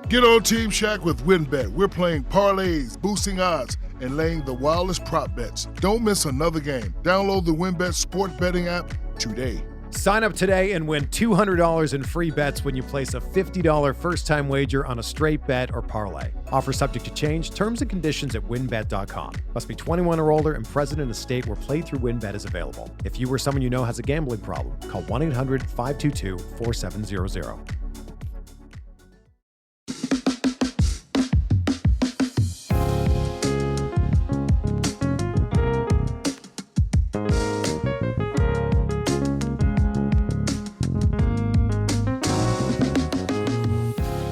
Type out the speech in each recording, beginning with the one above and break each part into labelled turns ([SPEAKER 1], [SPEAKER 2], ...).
[SPEAKER 1] Get on Team Shaq with WinBet. We're playing parlays, boosting odds, and laying the wildest prop bets. Don't miss another game. Download the WinBet sport betting app today.
[SPEAKER 2] Sign up today and win $200 in free bets when you place a $50 first-time wager on a straight bet or parlay. Offer subject to change. Terms and conditions at winbet.com. Must be 21 or older and present in a state where playthrough WinBet is available. If you or someone you know has a gambling problem, call 1-800-522-4700.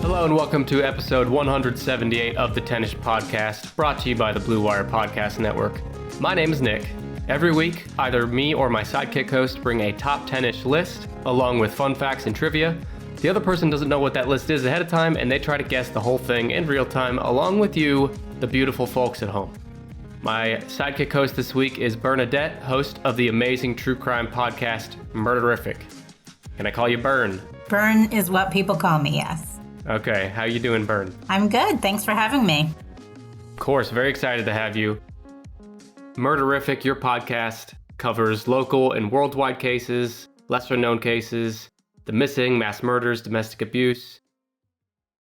[SPEAKER 3] Hello and welcome to episode 178 of the Tennis Podcast, brought to you by the Blue Wire Podcast Network. My name is Nick. Every week, either me or my sidekick host bring a top 10-ish list, along with fun facts and trivia. The other person doesn't know what that list is ahead of time, and they try to guess the whole thing in real time, along with you, the beautiful folks at home. My sidekick host this week is Bernadette, host of the amazing true crime podcast, Murderific. Can I call you Bern?
[SPEAKER 4] Bern is what people call me, yes.
[SPEAKER 3] Okay, how you doing, Bern?
[SPEAKER 4] I'm good. Thanks for having me.
[SPEAKER 3] Of course, very excited to have you. Murderific, your podcast, covers local and worldwide cases, lesser-known cases, the missing, mass murders, domestic abuse.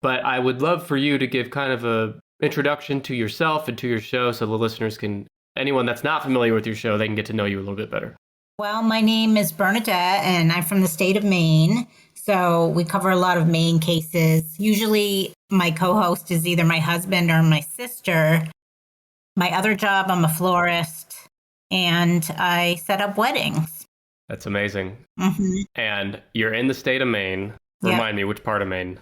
[SPEAKER 3] But I would love for you to give kind of a introduction to yourself and to your show so the listeners can, anyone that's not familiar with your show, they can get to know you a little bit better.
[SPEAKER 4] Well, my name is Bernadette, and I'm from the state of Maine. So we cover a lot of Maine cases. Usually my co-host is either my husband or my sister. My other job, I'm a florist, and I set up weddings.
[SPEAKER 3] That's amazing.
[SPEAKER 4] Mm-hmm.
[SPEAKER 3] And you're in the state of Maine.
[SPEAKER 4] Yep.
[SPEAKER 3] Remind me, which part of Maine?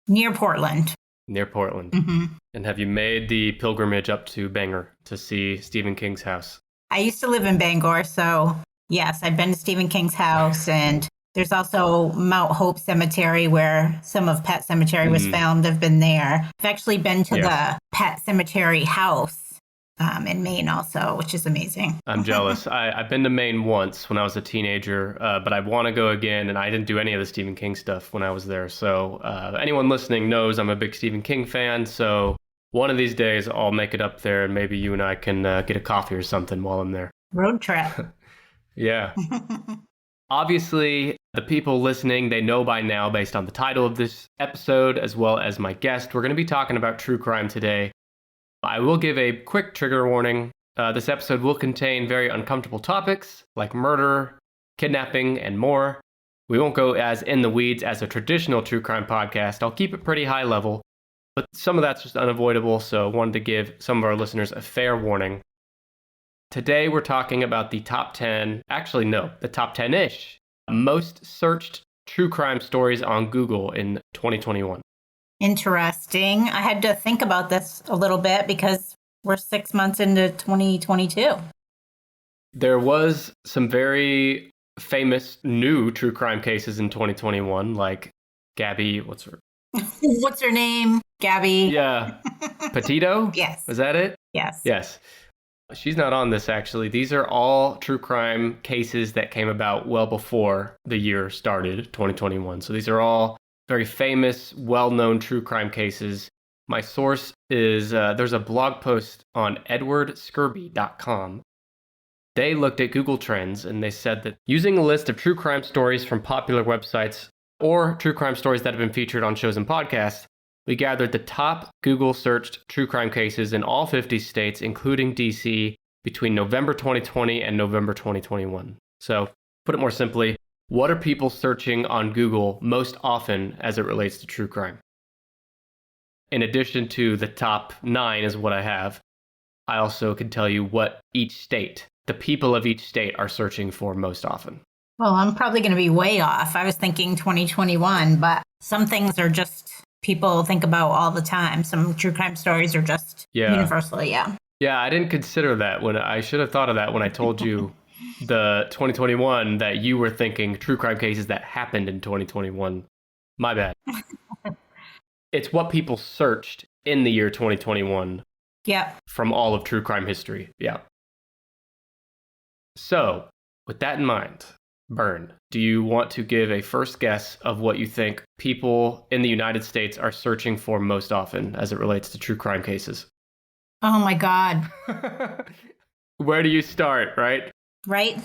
[SPEAKER 4] Near Portland.
[SPEAKER 3] Near Portland.
[SPEAKER 4] Mm-hmm.
[SPEAKER 3] And have you made the pilgrimage up to Bangor to see Stephen King's house?
[SPEAKER 4] I used to live in Bangor, so yes, I've been to Stephen King's house, and there's also Mount Hope Cemetery where some of Pet Cemetery was filmed. I've been there. I've actually been to the Pet Cemetery house in Maine also, which is amazing.
[SPEAKER 3] I'm jealous. I've been to Maine once when I was a teenager, but I want to go again, and I didn't do any of the Stephen King stuff when I was there. So anyone listening knows I'm a big Stephen King fan, so one of these days I'll make it up there, and maybe you and I can get a coffee or something while I'm there.
[SPEAKER 4] Road trip.
[SPEAKER 3] Yeah. Obviously, the people listening, they know by now, based on the title of this episode, as well as my guest, we're going to be talking about true crime today. I will give a quick trigger warning. This episode will contain very uncomfortable topics like murder, kidnapping, and more. We won't go as in the weeds as a traditional true crime podcast. I'll keep it pretty high level, but some of that's just unavoidable, so I wanted to give some of our listeners a fair warning. Today, we're talking about the top 10, actually, no, the top 10-ish most searched true crime stories on Google in 2021.
[SPEAKER 4] Interesting. I had to think about this a little bit because we're 6 months into 2022.
[SPEAKER 3] There was some very famous new true crime cases in 2021, like Gabby, what's her
[SPEAKER 4] name? Gabby.
[SPEAKER 3] Yeah. Petito?
[SPEAKER 4] Yes.
[SPEAKER 3] Was that it?
[SPEAKER 4] Yes.
[SPEAKER 3] Yes. She's not on this, actually. These are all true crime cases that came about well before the year started, 2021. So these are all very famous, well-known true crime cases. My source is, there's a blog post on edwardscurby.com. They looked at Google Trends, and they said that using a list of true crime stories from popular websites or true crime stories that have been featured on shows and podcasts, we gathered the top Google searched true crime cases in all 50 states, including DC, between November 2020 and November 2021. So, put it more simply, what are people searching on Google most often as it relates to true crime? In addition to the top 9 is what I have, I also can tell you what each state, the people of each state are searching for most often.
[SPEAKER 4] Well, I'm probably going to be way off. I was thinking 2021, but some things are just people think about all the time. Some true crime stories are just universal, yeah.
[SPEAKER 3] Yeah, I didn't consider that when I should have thought of that when I told you the 2021 that you were thinking true crime cases that happened in 2021. My bad. It's what people searched in the year 2021.
[SPEAKER 4] Yeah.
[SPEAKER 3] From all of true crime history. Yeah. So, with that in mind, burn. Do you want to give a first guess of what you think people in the United States are searching for most often as it relates to true crime cases?
[SPEAKER 4] Oh my God.
[SPEAKER 3] Where do you start, right?
[SPEAKER 4] Right?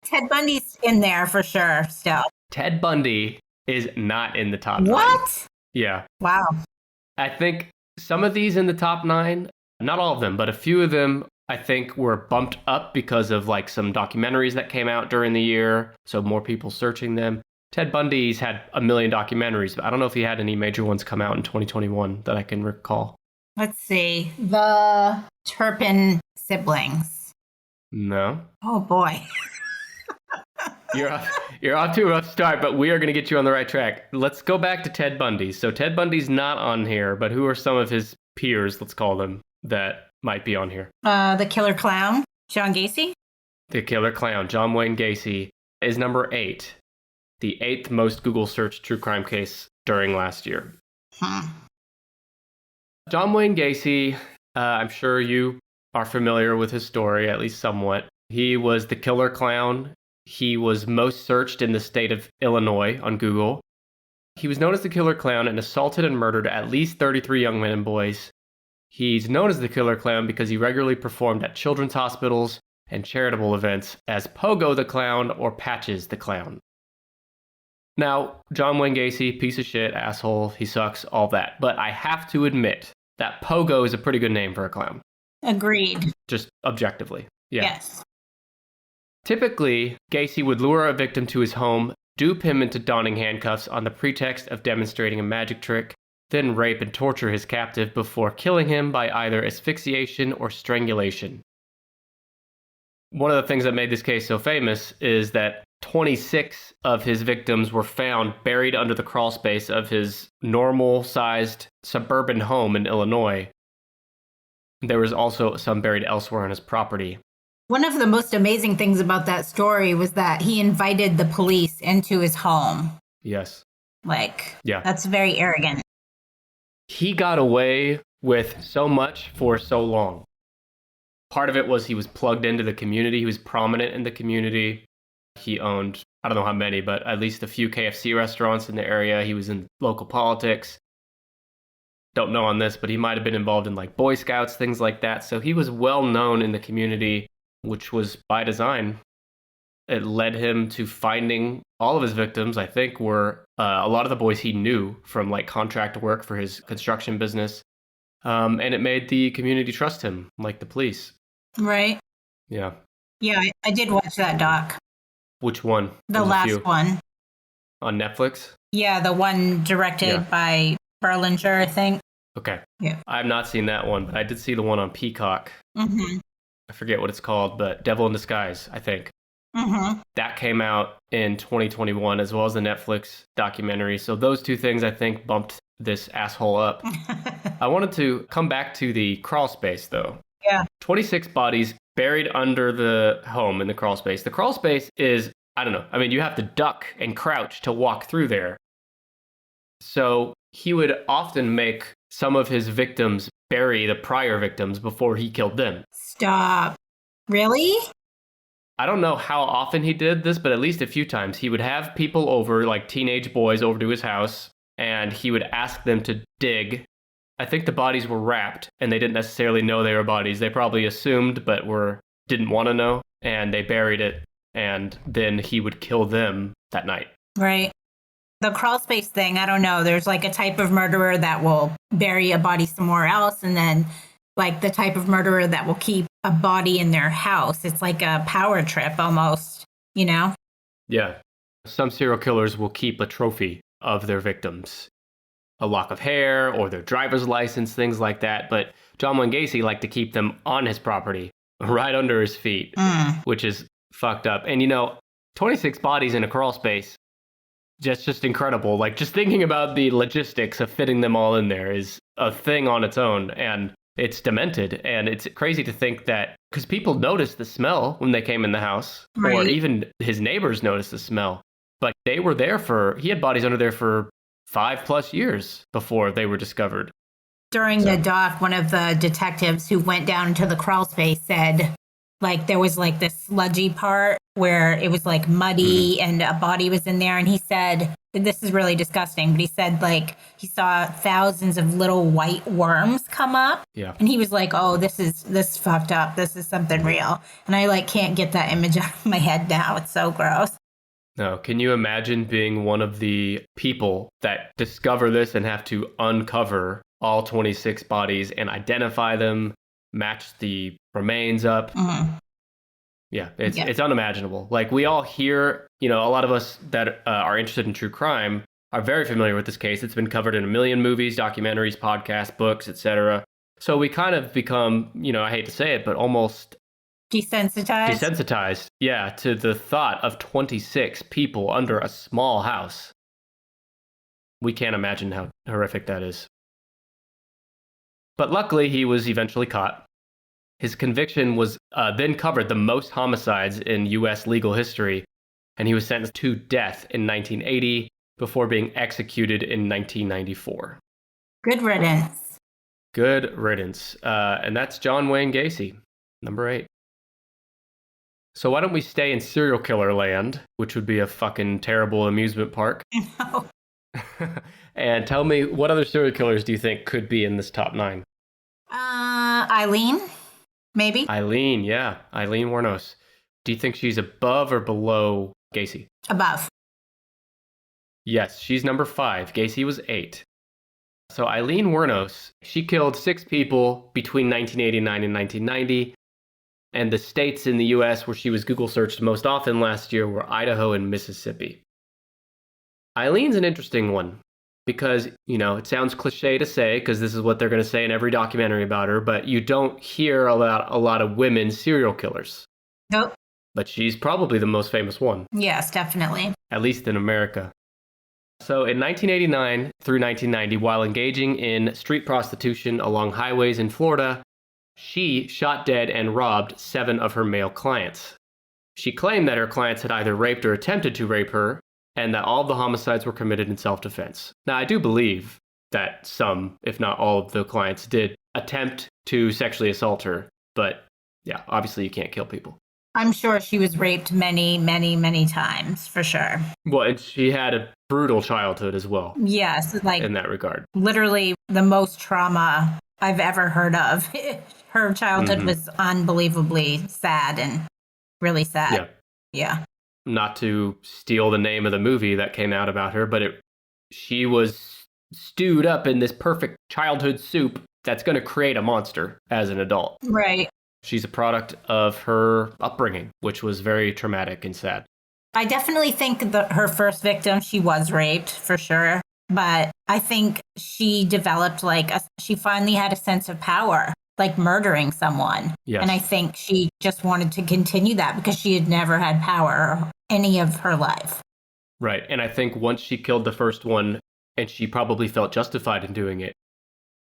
[SPEAKER 4] Ted Bundy's in there for sure still.
[SPEAKER 3] Ted Bundy is not in the top 9.
[SPEAKER 4] What?
[SPEAKER 3] Yeah.
[SPEAKER 4] Wow.
[SPEAKER 3] I think some of these in the top 9, not all of them, but a few of them, I think were bumped up because of like some documentaries that came out during the year. So more people searching them. Ted Bundy's had a million documentaries, but I don't know if he had any major ones come out in 2021 that I can recall.
[SPEAKER 4] Let's see. The Turpin siblings.
[SPEAKER 3] No.
[SPEAKER 4] Oh boy.
[SPEAKER 3] You're off to a rough start, but we are going to get you on the right track. Let's go back to Ted Bundy. So Ted Bundy's not on here, but who are some of his peers, let's call them, that might be on here?
[SPEAKER 4] The Killer Clown, John Gacy.
[SPEAKER 3] The Killer Clown, John Wayne Gacy, is number 8. The 8th most Google searched true crime case during last year. John Wayne Gacy, I'm sure you are familiar with his story, at least somewhat. He was the Killer Clown. He was most searched in the state of Illinois on Google. He was known as the Killer Clown and assaulted and murdered at least 33 young men and boys. He's known as the Killer Clown because he regularly performed at children's hospitals and charitable events as Pogo the Clown or Patches the Clown. Now, John Wayne Gacy, piece of shit, asshole, he sucks, all that. But I have to admit that Pogo is a pretty good name for a clown.
[SPEAKER 4] Agreed.
[SPEAKER 3] Just objectively. Yeah.
[SPEAKER 4] Yes.
[SPEAKER 3] Typically, Gacy would lure a victim to his home, dupe him into donning handcuffs on the pretext of demonstrating a magic trick, then rape and torture his captive before killing him by either asphyxiation or strangulation. One of the things that made this case so famous is that 26 of his victims were found buried under the crawl space of his normal-sized suburban home in Illinois. There was also some buried elsewhere on his property.
[SPEAKER 4] One of the most amazing things about that story was that he invited the police into his home.
[SPEAKER 3] Yes. Yeah.
[SPEAKER 4] That's very arrogant.
[SPEAKER 3] He got away with so much for so long. Part of it was he was plugged into the community. He was prominent in the community. He owned, I don't know how many, but at least a few KFC restaurants in the area. He was in local politics. Don't know on this, but he might have been involved in like Boy Scouts, things like that. So he was well known in the community, which was by design. It led him to finding all of his victims, I think, were a lot of the boys he knew from like contract work for his construction business. And it made the community trust him, like the police.
[SPEAKER 4] Right.
[SPEAKER 3] Yeah.
[SPEAKER 4] Yeah, I did watch that doc.
[SPEAKER 3] Which one?
[SPEAKER 4] The last one.
[SPEAKER 3] On Netflix?
[SPEAKER 4] Yeah, the one directed by Berlinger, I think.
[SPEAKER 3] Okay.
[SPEAKER 4] Yeah.
[SPEAKER 3] I have not seen that one, but I did see the one on Peacock.
[SPEAKER 4] Mm-hmm.
[SPEAKER 3] I forget what it's called, but Devil in Disguise, I think.
[SPEAKER 4] Mm-hmm.
[SPEAKER 3] That came out in 2021, as well as the Netflix documentary. So those two things, I think, bumped this asshole up. I wanted to come back to the crawl space, though.
[SPEAKER 4] Yeah.
[SPEAKER 3] 26 bodies buried under the home in the crawl space. The crawl space is, I don't know. I mean, you have to duck and crouch to walk through there. So he would often make some of his victims bury the prior victims before he killed them.
[SPEAKER 4] Stop. Really?
[SPEAKER 3] I don't know how often he did this, but at least a few times. He would have people over, like teenage boys over to his house, and he would ask them to dig. I think the bodies were wrapped, and they didn't necessarily know they were bodies. They probably assumed, but didn't want to know, and they buried it, and then he would kill them that night.
[SPEAKER 4] Right. The crawl space thing, I don't know. There's like a type of murderer that will bury a body somewhere else, and then like the type of murderer that will keep a body in their house. It's like a power trip almost, you know?
[SPEAKER 3] Yeah. Some serial killers will keep a trophy of their victims. A lock of hair or their driver's license, things like that. But John Wayne Gacy liked to keep them on his property, right under his feet, which is fucked up. And 26 bodies in a crawl space, just incredible. Like just thinking about the logistics of fitting them all in there is a thing on its own. And it's demented, and it's crazy to think that, because people noticed the smell when they came in the house,
[SPEAKER 4] right.
[SPEAKER 3] Or even his neighbors noticed the smell, but they were there he had bodies under there for 5+ years before they were discovered.
[SPEAKER 4] During the doc, one of the detectives who went down into the crawl space said Like there was like this sludgy part where it was like muddy and a body was in there. And he said, this is really disgusting, but he said like he saw thousands of little white worms come up.
[SPEAKER 3] Yeah.
[SPEAKER 4] And he was like, oh, this fucked up. This is something real. And I like can't get that image out of my head now. It's so gross.
[SPEAKER 3] No, can you imagine being one of the people that discover this and have to uncover all 26 bodies and identify them, match the remains up? Yeah, it's unimaginable. Like we all hear, a lot of us that are interested in true crime are very familiar with this case. It's been covered in a million movies, documentaries, podcasts, books, etc. So we kind of become, I hate to say it, but almost desensitized, yeah, to the thought of 26 people under a small house. We can't imagine how horrific that is. But luckily, he was eventually caught. His conviction was then covered the most homicides in U.S. legal history, and he was sentenced to death in 1980 before being executed in 1994.
[SPEAKER 4] Good riddance.
[SPEAKER 3] Good riddance. And that's John Wayne Gacy, number 8. So why don't we stay in serial killer land, which would be a fucking terrible amusement park.
[SPEAKER 4] No.
[SPEAKER 3] And tell me, what other serial killers do you think could be in this top 9?
[SPEAKER 4] Eileen, maybe.
[SPEAKER 3] Eileen, yeah. Eileen Wuornos. Do you think she's above or below Gacy?
[SPEAKER 4] Above.
[SPEAKER 3] Yes, she's number 5. Gacy was 8. So Eileen Wuornos, she killed 6 people between 1989 and 1990. And the states in the U.S. where she was Google searched most often last year were Idaho and Mississippi. Eileen's an interesting one because, it sounds cliche to say because this is what they're going to say in every documentary about her, but you don't hear about a lot of women serial killers.
[SPEAKER 4] Nope.
[SPEAKER 3] But she's probably the most famous one.
[SPEAKER 4] Yes, definitely.
[SPEAKER 3] At least in America. So in 1989 through 1990, while engaging in street prostitution along highways in Florida, she shot dead and robbed 7 of her male clients. She claimed that her clients had either raped or attempted to rape her, and that all of the homicides were committed in self-defense. Now, I do believe that some, if not all of the clients, did attempt to sexually assault her, but yeah, obviously you can't kill people.
[SPEAKER 4] I'm sure she was raped many, many, many times, for sure.
[SPEAKER 3] Well, and she had a brutal childhood as well.
[SPEAKER 4] Yes, like
[SPEAKER 3] in that regard.
[SPEAKER 4] Literally the most trauma I've ever heard of. Her childhood was unbelievably sad and really sad. Yeah.
[SPEAKER 3] Not to steal the name of the movie that came out about her, but she was stewed up in this perfect childhood soup that's going to create a monster as an adult.
[SPEAKER 4] Right.
[SPEAKER 3] She's a product of her upbringing, which was very traumatic and sad.
[SPEAKER 4] I definitely think her first victim, she was raped for sure. But I think she developed she finally had a sense of power, like murdering someone.
[SPEAKER 3] Yes.
[SPEAKER 4] And I think she just wanted to continue that because she had never had power any of her life.
[SPEAKER 3] Right. And I think once she killed the first one, and she probably felt justified in doing it,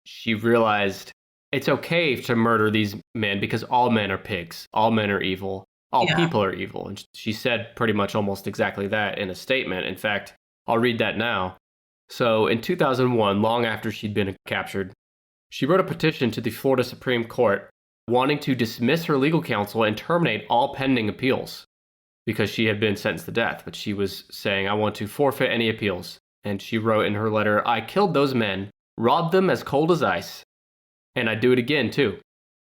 [SPEAKER 3] she realized it's okay to murder these men because all men are pigs. All men are evil. All people are evil. And she said pretty much almost exactly that in a statement. In fact, I'll read that now. So in 2001, long after she'd been captured, she wrote a petition to the Florida Supreme Court wanting to dismiss her legal counsel and terminate all pending appeals because she had been sentenced to death. But she was saying, I want to forfeit any appeals. And she wrote in her letter, I killed those men, robbed them as cold as ice, and I'd do it again too.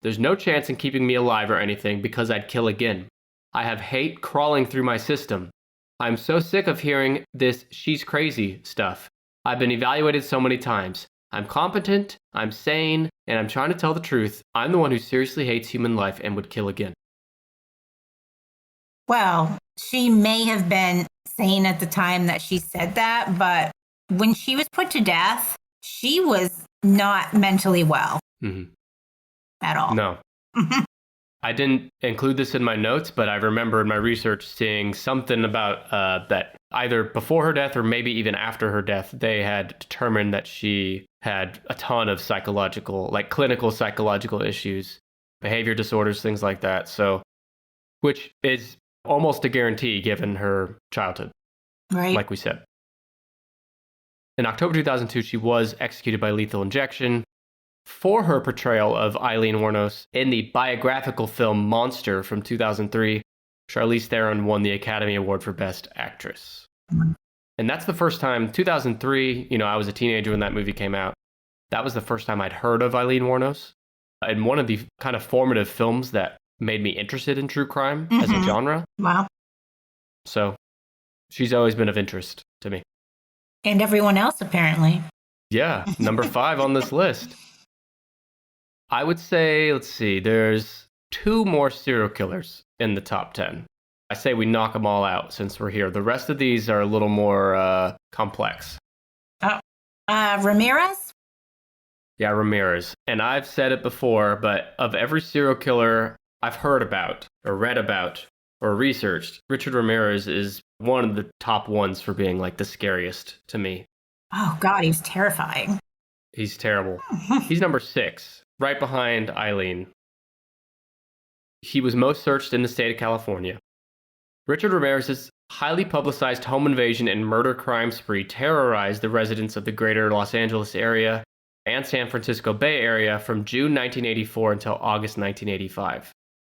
[SPEAKER 3] There's no chance in keeping me alive or anything because I'd kill again. I have hate crawling through my system. I'm so sick of hearing this she's crazy stuff. I've been evaluated so many times. I'm competent, I'm sane, and I'm trying to tell the truth. I'm the one who seriously hates human life and would kill again.
[SPEAKER 4] Well, she may have been sane at the time that she said that, but when she was put to death, she was not mentally well at all.
[SPEAKER 3] No. I didn't include this in my notes, but I remember in my research seeing something about that either before her death or maybe even after her death, they had determined that she had a ton of clinical psychological issues, behavior disorders, things like that. So, which is almost a guarantee given her childhood,
[SPEAKER 4] right?
[SPEAKER 3] Like we said. In October 2002, she was executed by lethal injection. for her portrayal of Eileen Wuornos in the biographical film Monster from 2003. Charlize Theron won the Academy Award for Best Actress. And that's the first time, 2003, I was a teenager when that movie came out. That was the first time I'd heard of Eileen Wuornos. And one of the kind of formative films that made me interested in true crime as a genre.
[SPEAKER 4] Wow.
[SPEAKER 3] So she's always been of interest to me.
[SPEAKER 4] And everyone else, apparently.
[SPEAKER 3] Yeah, number 5 on this list. I would say, let's see, there's 2 more serial killers in the top 10. I say we knock them all out since we're here. The rest of these are a little more complex.
[SPEAKER 4] Ramirez?
[SPEAKER 3] Yeah, Ramirez. And I've said it before, but of every serial killer I've heard about or read about or researched, Richard Ramirez is one of the top ones for being like the scariest to me.
[SPEAKER 4] Oh, God, he's terrifying.
[SPEAKER 3] He's terrible. He's number 6, right behind Eileen. He was most searched in the state of California. Richard Ramirez's highly publicized home invasion and murder crime spree terrorized the residents of the greater Los Angeles area and San Francisco Bay Area from June 1984 until August 1985.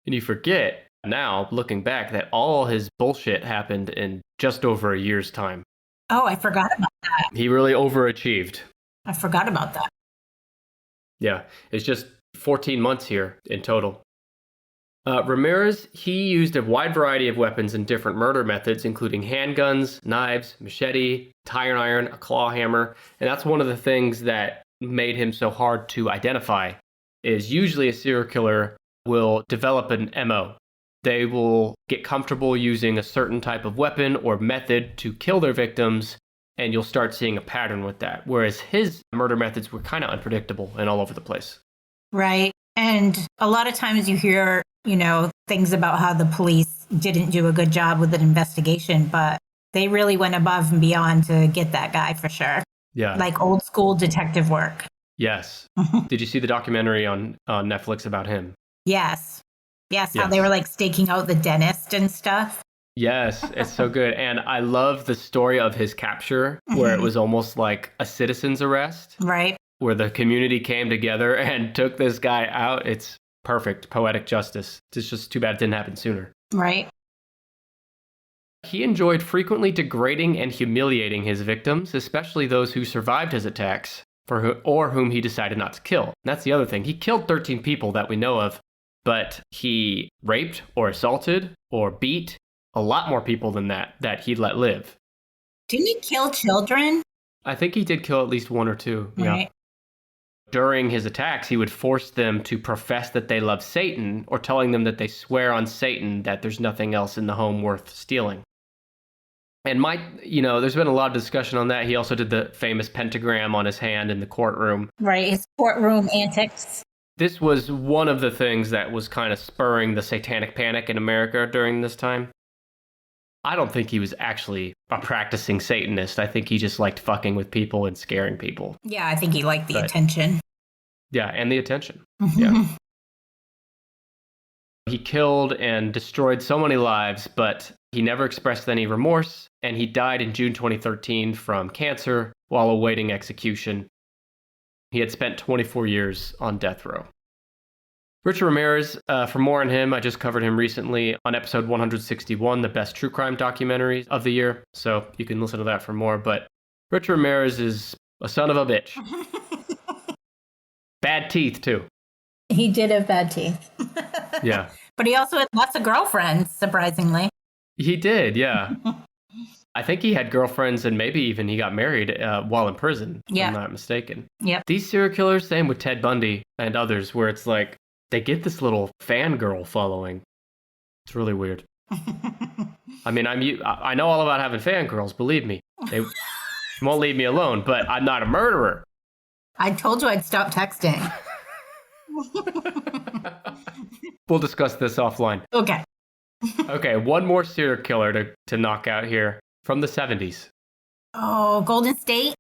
[SPEAKER 3] And you forget now, looking back, that all his bullshit happened in just over a year's time.
[SPEAKER 4] Oh, I forgot about that.
[SPEAKER 3] He really overachieved.
[SPEAKER 4] I forgot about that.
[SPEAKER 3] Yeah, it's just 14 months here in total. Ramirez, he used a wide variety of weapons and different murder methods, including handguns, knives, machete, tire iron, a claw hammer. And that's one of the things that made him so hard to identify, is usually a serial killer will develop an MO. They will get comfortable using a certain type of weapon or method to kill their victims, and you'll start seeing a pattern with that. Whereas his murder methods were kind of unpredictable and all over the place.
[SPEAKER 4] Right. And a lot of times you hear, things about how the police didn't do a good job with an investigation, but they really went above and beyond to get that guy for sure.
[SPEAKER 3] Yeah.
[SPEAKER 4] Like old school detective work.
[SPEAKER 3] Yes. Did you see the documentary on Netflix about him?
[SPEAKER 4] Yes. How they were like staking out the dentist and stuff.
[SPEAKER 3] Yes, it's so good. And I love the story of his capture, where it was almost like a citizen's arrest.
[SPEAKER 4] Right.
[SPEAKER 3] Where the community came together and took this guy out. It's perfect, poetic justice. It's just too bad it didn't happen sooner.
[SPEAKER 4] Right.
[SPEAKER 3] He enjoyed frequently degrading and humiliating his victims, especially those who survived his attacks, or whom he decided not to kill. And that's the other thing. He killed 13 people that we know of, but he raped or assaulted or beat a lot more people than that he let live.
[SPEAKER 4] Didn't he kill children?
[SPEAKER 3] I think he did kill at least 1 or 2.
[SPEAKER 4] Right.
[SPEAKER 3] Yeah. During his attacks, he would force them to profess that they love Satan, or telling them that they swear on Satan that there's nothing else in the home worth stealing. And there's been a lot of discussion on that. He also did the famous pentagram on his hand in the courtroom.
[SPEAKER 4] Right, his courtroom antics.
[SPEAKER 3] This was one of the things that was kind of spurring the satanic panic in America during this time. I don't think he was actually a practicing Satanist. I think he just liked fucking with people and scaring people.
[SPEAKER 4] Yeah, I think he liked the attention.
[SPEAKER 3] Yeah, and the attention. Yeah. He killed and destroyed so many lives, but he never expressed any remorse, and he died in June 2013 from cancer while awaiting execution. He had spent 24 years on death row. Richard Ramirez, for more on him, I just covered him recently on episode 161, the best true crime documentaries of the year. So you can listen to that for more. But Richard Ramirez is a son of a bitch. Bad teeth, too.
[SPEAKER 4] He did have bad teeth.
[SPEAKER 3] Yeah.
[SPEAKER 4] But he also had lots of girlfriends, surprisingly.
[SPEAKER 3] He did, yeah. I think he had girlfriends and maybe even he got married while in prison, if I'm not mistaken.
[SPEAKER 4] Yep.
[SPEAKER 3] These serial killers, same with Ted Bundy and others, where it's like, they get this little fangirl following. It's really weird. I mean, I know all about having fangirls, believe me. They won't leave me alone, but I'm not a murderer.
[SPEAKER 4] I told you I'd stop texting.
[SPEAKER 3] We'll discuss this offline.
[SPEAKER 4] Okay.
[SPEAKER 3] Okay, one more serial killer to knock out here from the 70s.
[SPEAKER 4] Oh, Golden State?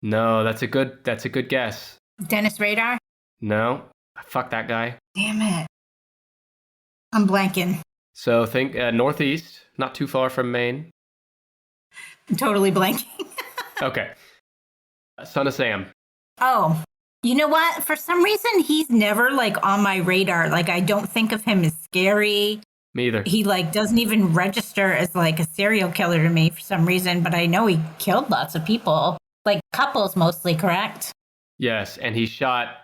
[SPEAKER 3] No, that's a good guess.
[SPEAKER 4] Dennis Rader?
[SPEAKER 3] No, fuck that guy.
[SPEAKER 4] Damn it. I'm blanking.
[SPEAKER 3] So think northeast, not too far from Maine.
[SPEAKER 4] I'm totally blanking.
[SPEAKER 3] Okay. Son of Sam.
[SPEAKER 4] Oh, You know what? For some reason, he's never like on my radar. Like, I don't think of him as scary.
[SPEAKER 3] Me either.
[SPEAKER 4] He like doesn't even register as like a serial killer to me for some reason, but I know he killed lots of people, like couples mostly, correct?
[SPEAKER 3] Yes, and he shot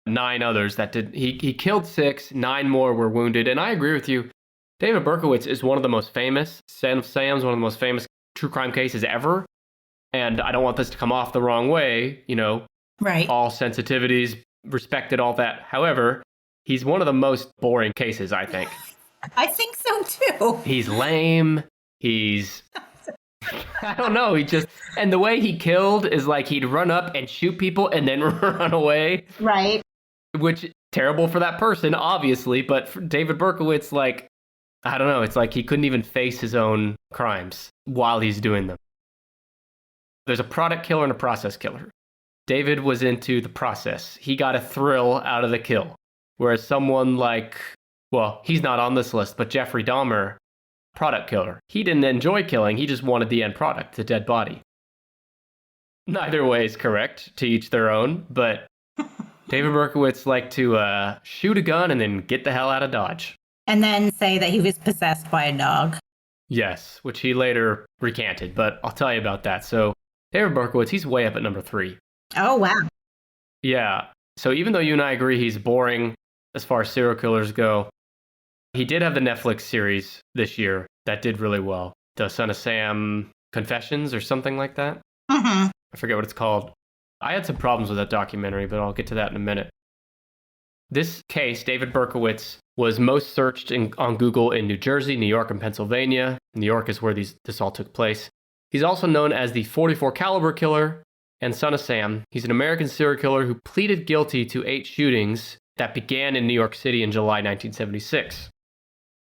[SPEAKER 3] 9 others that did. He killed 6, 9 more were wounded. And I agree with you. David Berkowitz is one of the most famous. Son of Sam's one of the most famous true crime cases ever. And I don't want this to come off the wrong way,
[SPEAKER 4] Right.
[SPEAKER 3] All sensitivities respected, all that. However, he's one of the most boring cases, I think.
[SPEAKER 4] I think so too.
[SPEAKER 3] He's lame. He's, I don't know. And the way he killed is like he'd run up and shoot people and then run away.
[SPEAKER 4] Right.
[SPEAKER 3] Which, terrible for that person, obviously. But for David Berkowitz, like, I don't know. It's like he couldn't even face his own crimes while he's doing them. There's a product killer and a process killer. David was into the process. He got a thrill out of the kill. Whereas someone like, well, he's not on this list, but Jeffrey Dahmer, product killer. He didn't enjoy killing. He just wanted the end product, the dead body. Neither way is correct, to each their own. But David Berkowitz liked to shoot a gun and then get the hell out of Dodge.
[SPEAKER 4] And then say that he was possessed by a dog.
[SPEAKER 3] Yes, which he later recanted, but I'll tell you about that. So David Berkowitz, he's way up at number 3.
[SPEAKER 4] Oh, wow.
[SPEAKER 3] Yeah. So even though you and I agree he's boring as far as serial killers go, he did have the Netflix series this year that did really well. The Son of Sam Confessions or something like that.
[SPEAKER 4] Mm-hmm.
[SPEAKER 3] I forget what it's called. I had some problems with that documentary, but I'll get to that in a minute. This case, David Berkowitz, was most searched on Google in New Jersey, New York, and Pennsylvania. New York is where this all took place. He's also known as the .44 caliber killer and Son of Sam. He's an American serial killer who pleaded guilty to 8 shootings that began in New York City in July 1976.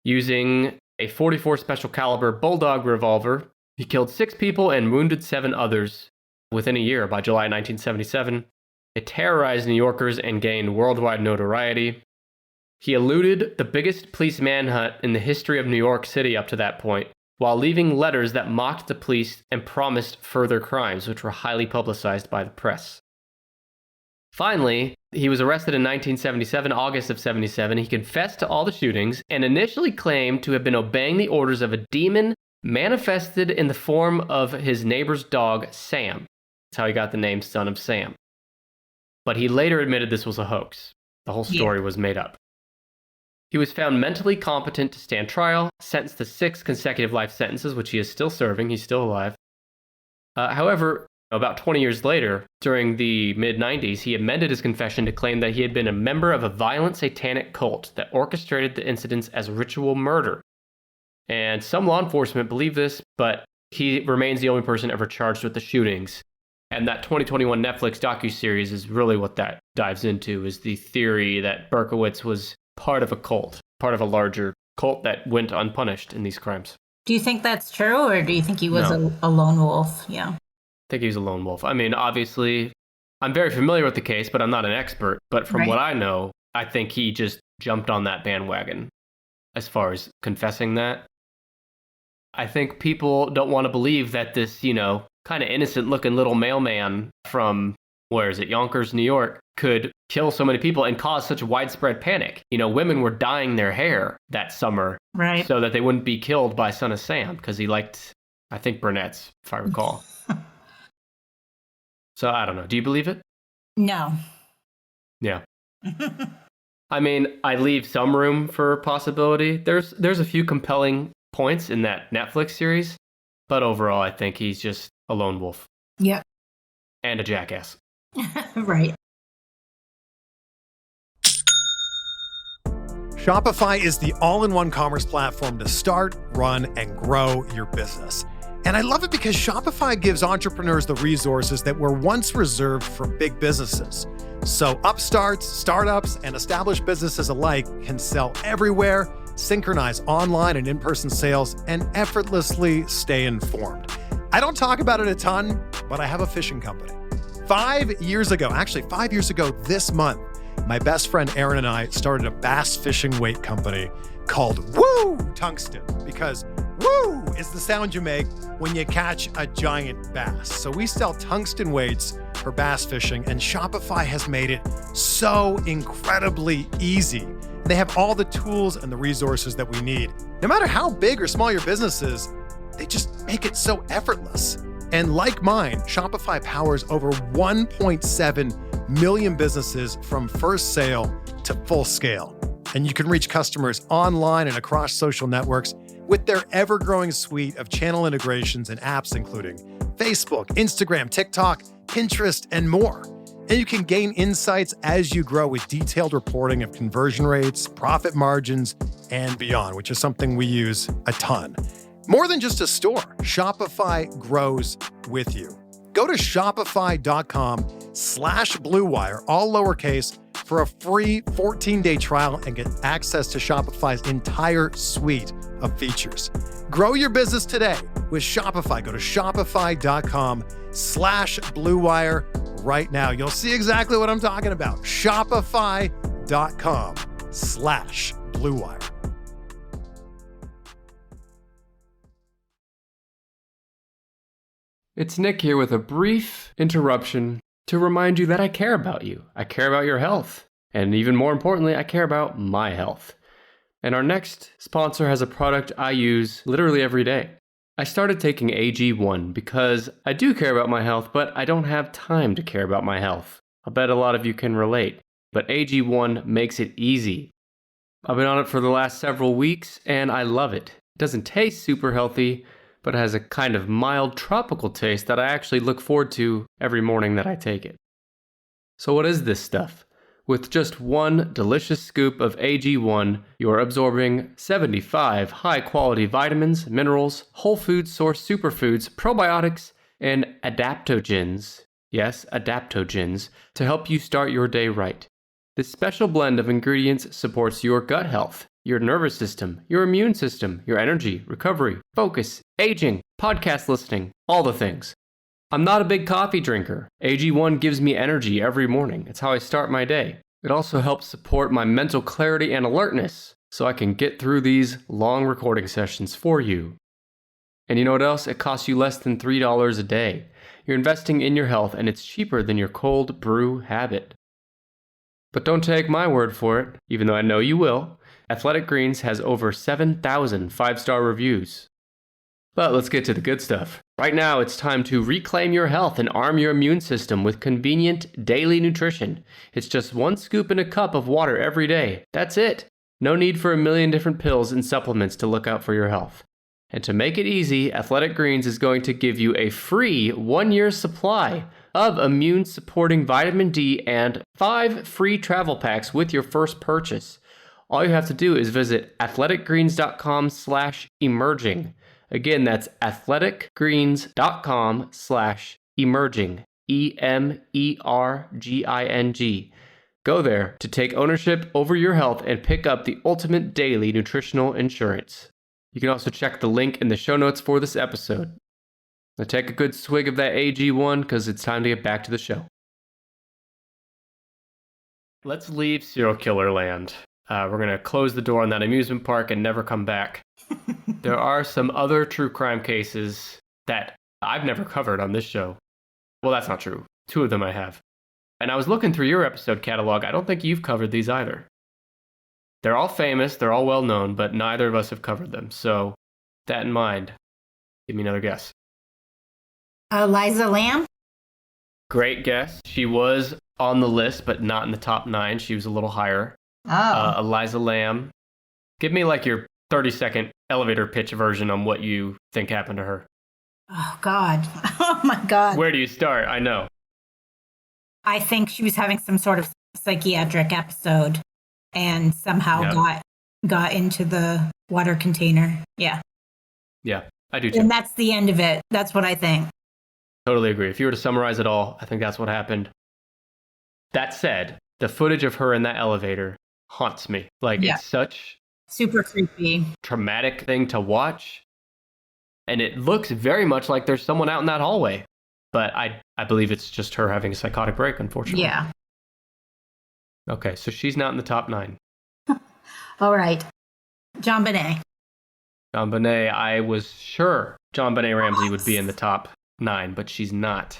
[SPEAKER 3] Using a .44 special caliber bulldog revolver, he killed 6 people and wounded 7 others within a year by July 1977. It terrorized New Yorkers and gained worldwide notoriety. He eluded the biggest police manhunt in the history of New York City up to that point, while leaving letters that mocked the police and promised further crimes, which were highly publicized by the press. Finally, he was arrested in 1977, August of 77. He confessed to all the shootings and initially claimed to have been obeying the orders of a demon manifested in the form of his neighbor's dog, Sam. That's how he got the name Son of Sam. But he later admitted this was a hoax. The whole story was made up. He was found mentally competent to stand trial, sentenced to 6 consecutive life sentences, which he is still serving. He's still alive. However, about 20 years later, during the mid-90s, he amended his confession to claim that he had been a member of a violent satanic cult that orchestrated the incidents as ritual murder. And some law enforcement believe this, but he remains the only person ever charged with the shootings. And that 2021 Netflix docuseries is really what that dives into, is the theory that Berkowitz was part of a cult, part of a larger cult that went unpunished in these crimes.
[SPEAKER 4] Do you think that's true, or do you think he was a lone wolf? Yeah.
[SPEAKER 3] I think he was a lone wolf. I mean, obviously, I'm very familiar with the case, but I'm not an expert. But from what I know, I think he just jumped on that bandwagon as far as confessing that. I think people don't want to believe that this, kind of innocent-looking little mailman from, where is it, Yonkers, New York, could kill so many people and cause such widespread panic. Women were dyeing their hair that summer so that they wouldn't be killed by Son of Sam, because he liked, I think, brunettes, if I recall. So I don't know. Do you believe it?
[SPEAKER 4] No.
[SPEAKER 3] Yeah. I mean, I leave some room for possibility. There's a few compelling points in that Netflix series, but overall, I think he's just a lone wolf.
[SPEAKER 4] Yep.
[SPEAKER 3] And a jackass.
[SPEAKER 4] Right.
[SPEAKER 2] Shopify is the all-in-one commerce platform to start, run, and grow your business. And I love it because Shopify gives entrepreneurs the resources that were once reserved for big businesses. So upstarts, startups, and established businesses alike can sell everywhere, synchronize online and in-person sales, and effortlessly stay informed. I don't talk about it a ton, but I have a fishing company. 5 years ago this month, my best friend Aaron and I started a bass fishing weight company called Woo Tungsten, because woo is the sound you make when you catch a giant bass. So we sell tungsten weights for bass fishing, and Shopify has made it so incredibly easy. They have all the tools and the resources that we need. No matter how big or small your business is, they just make it so effortless. And like mine, Shopify powers over 1.7 million businesses from first sale to full scale. And you can reach customers online and across social networks with their ever-growing suite of channel integrations and apps, including Facebook, Instagram, TikTok, Pinterest, and more. And you can gain insights as you grow with detailed reporting of conversion rates, profit margins, and beyond, which is something we use a ton. More than just a store, Shopify grows with you. Go to shopify.com/Blue Wire, all lowercase, for a free 14-day trial and get access to Shopify's entire suite of features. Grow your business today with Shopify. Go to shopify.com/Blue Wire right now. You'll see exactly what I'm talking about. Shopify.com/Blue Wire.
[SPEAKER 3] It's Nick here with a brief interruption to remind you that I care about you. I care about your health. And even more importantly, I care about my health. And our next sponsor has a product I use literally every day. I started taking AG1 because I do care about my health, but I don't have time to care about my health. I bet a lot of you can relate. But AG1 makes it easy. I've been on it for the last several weeks, and I love it. It doesn't taste super healthy, but it has a kind of mild tropical taste that I actually look forward to every morning that I take it. So what is this stuff? With just one delicious scoop of AG1, you're absorbing 75 high-quality vitamins, minerals, whole food source superfoods, probiotics, and adaptogens. Yes, adaptogens, to help you start your day right. This special blend of ingredients supports your gut health, your nervous system, your immune system, your energy, recovery, focus, aging, podcast listening, all the things. I'm not a big coffee drinker. AG1 gives me energy every morning. It's how I start my day. It also helps support my mental clarity and alertness so I can get through these long recording sessions for you. And you know what else? It costs you less than $3 a day. You're investing in your health, and it's cheaper than your cold brew habit. But don't take my word for it, even though I know you will. Athletic Greens has over 7,000 five-star reviews. But let's get to the good stuff. Right now, it's time to reclaim your health and arm your immune system with convenient daily nutrition. It's just one scoop in a cup of water every day. That's it. No need for a million different pills and supplements to look out for your health. And to make it easy, Athletic Greens is going to give you a free 1-year supply of immune-supporting vitamin D and 5 free travel packs with your first purchase. All you have to do is visit athleticgreens.com/emerging. Again, that's athleticgreens.com/emerging. EMERGING. Go there to take ownership over your health and pick up the ultimate daily nutritional insurance. You can also check the link in the show notes for this episode. Now take a good swig of that AG1 because it's time to get back to the show. Let's leave serial killer land. We're going to close the door on that amusement park and never come back. There are some other true crime cases that I've never covered on this show. Well, that's not true. 2 of them I have. And I was looking through your episode catalog. I don't think you've covered these either. They're all famous, they're all well known, but neither of us have covered them. So, that in mind, give me another guess.
[SPEAKER 4] Eliza Lamb?
[SPEAKER 3] Great guess. She was on the list, but not in the top 9. She was a little higher.
[SPEAKER 4] Oh.
[SPEAKER 3] Eliza Lamb. Give me like your 30-second elevator pitch version on what you think happened to her.
[SPEAKER 4] Oh, God. Oh, my God.
[SPEAKER 3] Where do you start? I know.
[SPEAKER 4] I think she was having some sort of psychiatric episode and somehow got into the water container. Yeah.
[SPEAKER 3] Yeah, I do too.
[SPEAKER 4] And that's the end of it. That's what I think.
[SPEAKER 3] Totally agree. If you were to summarize it all, I think that's what happened. That said, the footage of her in that elevator haunts me. It's such
[SPEAKER 4] super creepy,
[SPEAKER 3] traumatic thing to watch. And it looks very much like there's someone out in that hallway. But I believe it's just her having a psychotic break, unfortunately.
[SPEAKER 4] Yeah.
[SPEAKER 3] Okay, so she's not in the top 9.
[SPEAKER 4] All right. JonBenét.
[SPEAKER 3] JonBenét, I was sure JonBenét Ramsey would be in the top 9, but she's not.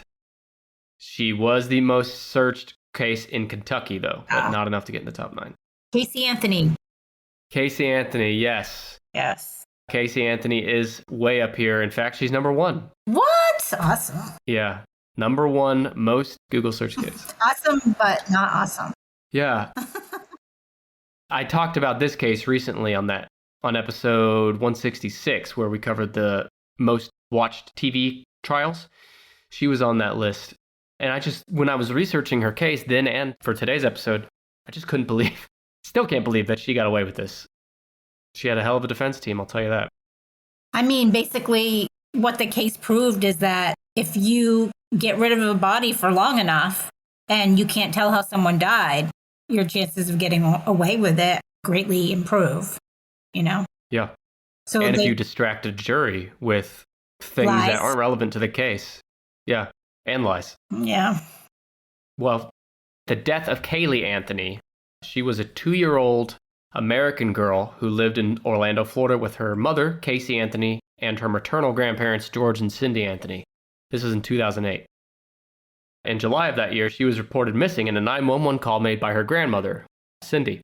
[SPEAKER 3] She was the most searched case in Kentucky, though, but not enough to get in the top 9.
[SPEAKER 4] Casey Anthony.
[SPEAKER 3] Casey Anthony, yes.
[SPEAKER 4] Yes.
[SPEAKER 3] Casey Anthony is way up here. In fact, she's number 1.
[SPEAKER 4] What? Awesome.
[SPEAKER 3] Yeah. Number 1 most Google search case.
[SPEAKER 4] Awesome, but not awesome.
[SPEAKER 3] Yeah. I talked about this case recently on episode 166, where we covered the most watched TV trials. She was on that list. And when I was researching her case then and for today's episode, I just still can't believe that she got away with this. She had a hell of a defense team, I'll tell you that.
[SPEAKER 4] I mean, basically, what the case proved is that if you get rid of a body for long enough and you can't tell how someone died, your chances of getting away with it greatly improve,
[SPEAKER 3] Yeah.
[SPEAKER 4] So
[SPEAKER 3] and if you distract a jury with things
[SPEAKER 4] lies.
[SPEAKER 3] that aren't relevant to the case. Yeah. And lies.
[SPEAKER 4] Yeah.
[SPEAKER 3] Well, the death of Kaylee Anthony. She was a 2-year-old American girl who lived in Orlando, Florida with her mother, Casey Anthony, and her maternal grandparents, George and Cindy Anthony. This was in 2008. In July of that year, she was reported missing in a 911 call made by her grandmother, Cindy,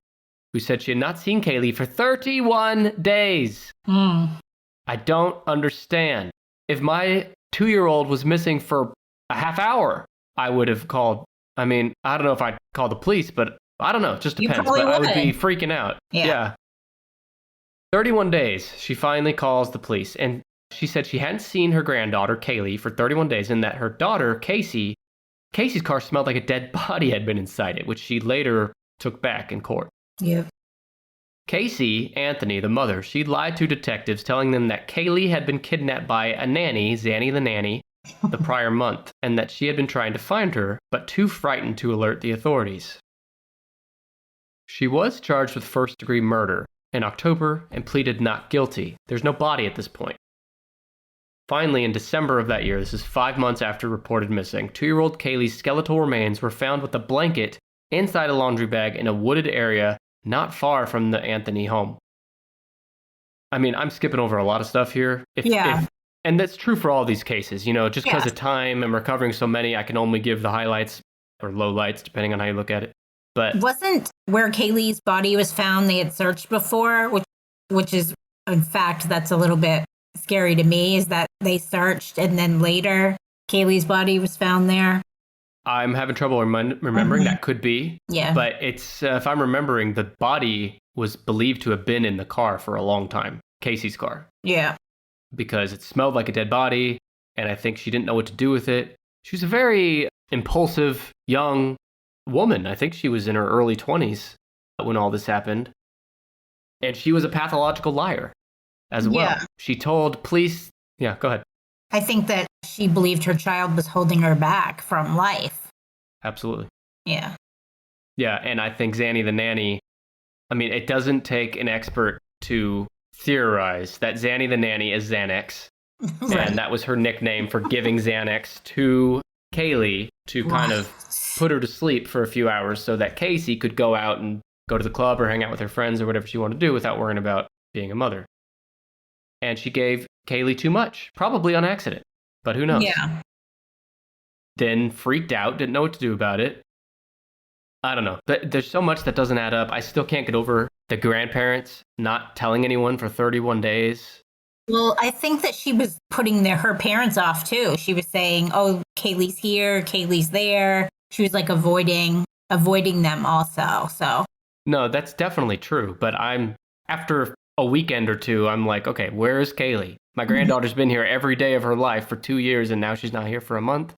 [SPEAKER 3] who said she had not seen Kaylee for 31 days. I don't understand. If my 2-year-old was missing for a half hour, I would have called. I mean, I don't know if I'd call the police, but I don't know. It just depends. But I would be freaking out. Yeah. 31 days, she finally calls the police. And she said she hadn't seen her granddaughter, Kaylee, for 31 days, and that her daughter, Casey's car smelled like a dead body had been inside it, which she later took back in court.
[SPEAKER 4] Yeah.
[SPEAKER 3] Casey Anthony, the mother, she lied to detectives, telling them that Kaylee had been kidnapped by a nanny, Zanny the nanny, the prior month, and that she had been trying to find her, but too frightened to alert the authorities. She was charged with first-degree murder in October and pleaded not guilty. There's no body at this point. Finally, in December of that year, this is 5 months after reported missing, 2-year-old Kaylee's skeletal remains were found with a blanket inside a laundry bag in a wooded area not far from the Anthony home. I mean, I'm skipping over a lot of stuff here. And that's true for all these cases. Just because of time and we're covering so many, I can only give the highlights or lowlights, depending on how you look at it. But
[SPEAKER 4] wasn't where Kaylee's body was found, they had searched before, which is, in fact, that's a little bit scary to me, is that they searched and then later Kaylee's body was found there.
[SPEAKER 3] I'm having trouble remembering. That could be.
[SPEAKER 4] Yeah.
[SPEAKER 3] But it's, if I'm remembering, the body was believed to have been in the car for a long time, Casey's car.
[SPEAKER 4] Yeah.
[SPEAKER 3] Because it smelled like a dead body, and I think she didn't know what to do with it. She was a very impulsive, young woman. I think she was in her early 20s when all this happened. And she was a pathological liar as well.
[SPEAKER 4] Yeah.
[SPEAKER 3] She told police... Yeah, go ahead.
[SPEAKER 4] I think that she believed her child was holding her back from life.
[SPEAKER 3] Absolutely.
[SPEAKER 4] Yeah.
[SPEAKER 3] Yeah, and I think Zanny the nanny... I mean, it doesn't take an expert to theorize that Zanny the nanny is Xanax. Right. And that was her nickname for giving Xanax to Kaylee to kind of put her to sleep for a few hours so that Casey could go out and go to the club or hang out with her friends or whatever she wanted to do without worrying about being a mother. And she gave Kaylee too much, probably on accident, but who knows?
[SPEAKER 4] Yeah.
[SPEAKER 3] Then freaked out, didn't know what to do about it. I don't know. There's so much that doesn't add up. I still can't get over the grandparents not telling anyone for 31 days.
[SPEAKER 4] Well, I think that she was putting her parents off too. She was saying, oh, Kaylee's here, Kaylee's there. She was like avoiding them also. So
[SPEAKER 3] no, that's definitely true. But after a weekend or two, I'm like, okay, where is Kaylee? My granddaughter's been here every day of her life for 2 years, and now she's not here for a month.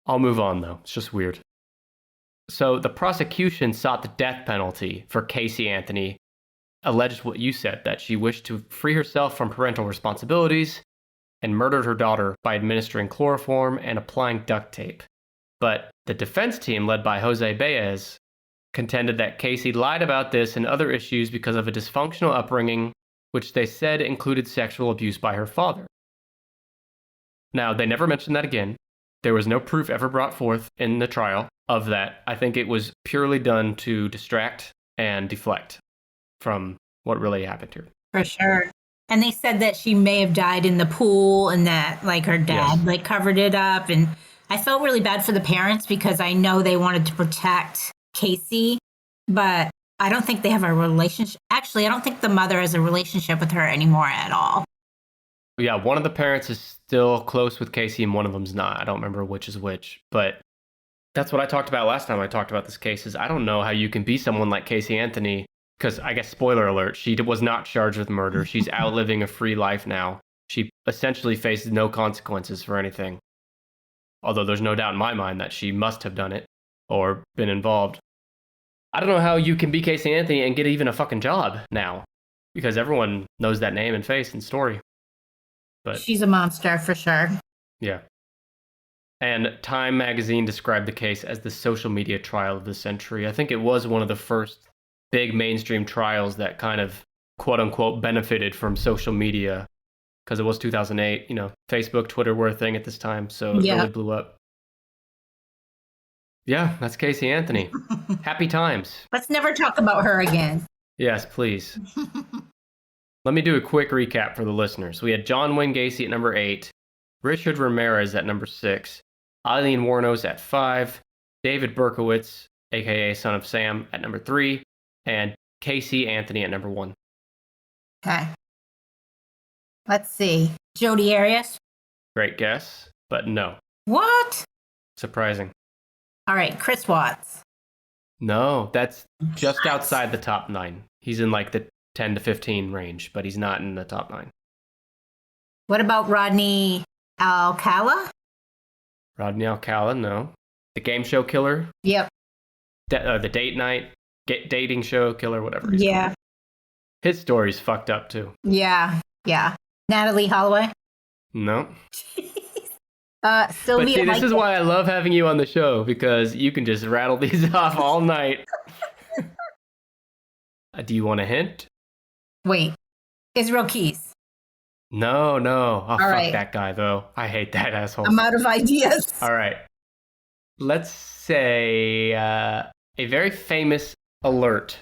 [SPEAKER 3] I'll move on, though. It's just weird. So the prosecution sought the death penalty for Casey Anthony, alleged what you said, that she wished to free herself from parental responsibilities and murdered her daughter by administering chloroform and applying duct tape. But the defense team, led by Jose Baez, contended that Casey lied about this and other issues because of a dysfunctional upbringing, which they said included sexual abuse by her father. Now, they never mentioned that again. There was no proof ever brought forth in the trial of that. I think it was purely done to distract and deflect from what really happened here.
[SPEAKER 4] for sure. And they said that she may have died in the pool and that like her dad like covered it up. And I felt really bad for the parents because I know they wanted to protect Casey, but I don't think they have a relationship. Actually, I don't think the mother has a relationship with her anymore at all.
[SPEAKER 3] Yeah, one of the parents is still close with Casey and one of them's not. I don't remember which is which, but that's what I talked about last time I talked about this case is I don't know how you can be someone like Casey Anthony, because I guess spoiler alert, she was not charged with murder. She's out living a free life now. She essentially faces no consequences for anything. Although there's no doubt in my mind that she must have done it or been involved. I don't know how you can be Casey Anthony and get even a fucking job now, because everyone knows that name and face and story. But
[SPEAKER 4] she's a monster for sure.
[SPEAKER 3] Yeah. And Time magazine described the case as the social media trial of the century. I think it was one of the first big mainstream trials that kind of quote unquote benefited from social media, because it was 2008. You know, Facebook, Twitter were a thing at this time, so it really blew up. Yeah, that's Casey Anthony. Happy times.
[SPEAKER 4] Let's never talk about her again.
[SPEAKER 3] Yes, please. Let me do a quick recap for the listeners. We had John Wayne Gacy at number 8, Richard Ramirez at number 6, Eileen Wuornos at 5, David Berkowitz, aka Son of Sam, at number 3, and Casey Anthony at number 1.
[SPEAKER 4] Okay. Let's see. Jodi Arias?
[SPEAKER 3] Great guess, but no.
[SPEAKER 4] What?
[SPEAKER 3] Surprising.
[SPEAKER 4] All right, Chris Watts.
[SPEAKER 3] No, that's just outside the top 9. He's in like the 10 to 15 range, but he's not in the top 9.
[SPEAKER 4] What about Rodney Alcala?
[SPEAKER 3] Rodney Alcala, no. The game show killer?
[SPEAKER 4] Yep.
[SPEAKER 3] The date night, dating show killer, whatever.
[SPEAKER 4] Yeah.
[SPEAKER 3] His story's fucked up too.
[SPEAKER 4] Yeah. Natalie Holloway?
[SPEAKER 3] No.
[SPEAKER 4] Sylvia.
[SPEAKER 3] But see, this is why I love having you on the show, because you can just rattle these off all night. Do you want a hint?
[SPEAKER 4] Wait. Israel Keys.
[SPEAKER 3] No. Oh, fuck
[SPEAKER 4] right.
[SPEAKER 3] that guy, though. I hate that asshole.
[SPEAKER 4] I'm out of ideas.
[SPEAKER 3] All right. Let's say a very famous alert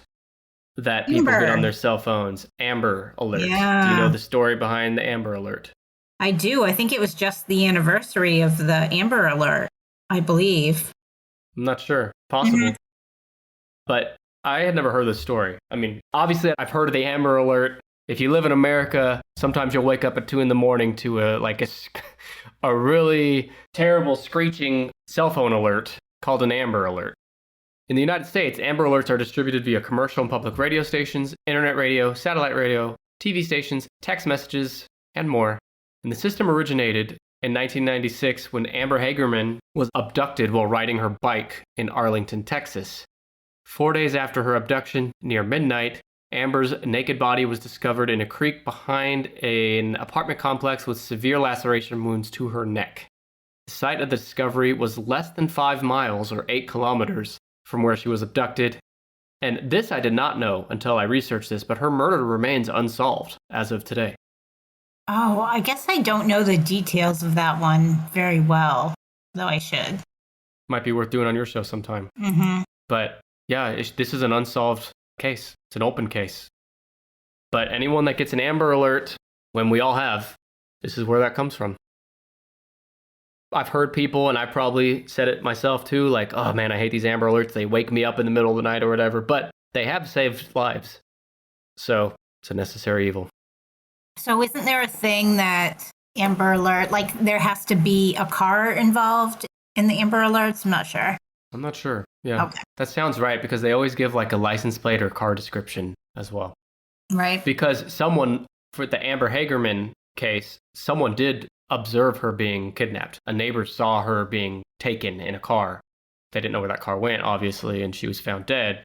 [SPEAKER 3] that people get on their cell phones. Amber Alert.
[SPEAKER 4] Yeah.
[SPEAKER 3] Do you know the story behind the Amber Alert?
[SPEAKER 4] I do. I think it was just the anniversary of the Amber Alert, I believe.
[SPEAKER 3] I'm not sure. Possible. Mm-hmm. But I had never heard this story. I mean, obviously, I've heard of the Amber Alert. If you live in America, sometimes you'll wake up at 2 a.m. to a really terrible screeching cell phone alert called an Amber Alert. In the United States, Amber Alerts are distributed via commercial and public radio stations, internet radio, satellite radio, TV stations, text messages, and more. And the system originated in 1996 when Amber Hagerman was abducted while riding her bike in Arlington, Texas. 4 days after her abduction, near midnight, Amber's naked body was discovered in a creek behind an apartment complex with severe laceration wounds to her neck. The site of the discovery was less than 5 miles or 8 kilometers from where she was abducted. And this I did not know until I researched this, but her murder remains unsolved as of today.
[SPEAKER 4] Oh, I guess I don't know the details of that one very well, though I should.
[SPEAKER 3] Might be worth doing on your show sometime.
[SPEAKER 4] Mm-hmm.
[SPEAKER 3] But yeah, this is an unsolved case. It's an open case. But anyone that gets an Amber Alert, when we all have, this is where that comes from. I've heard people, and I probably said it myself too, like, oh man, I hate these Amber Alerts. They wake me up in the middle of the night or whatever. But they have saved lives. So it's a necessary evil.
[SPEAKER 4] So isn't there a thing that Amber Alert, like there has to be a car involved in the Amber Alerts? I'm not sure.
[SPEAKER 3] I'm not sure. Yeah.
[SPEAKER 4] Okay.
[SPEAKER 3] That sounds right, because they always give like a license plate or car description as well.
[SPEAKER 4] Right.
[SPEAKER 3] Because someone, for the Amber Hagerman case, someone did observe her being kidnapped. A neighbor saw her being taken in a car. They didn't know where that car went, obviously, and she was found dead.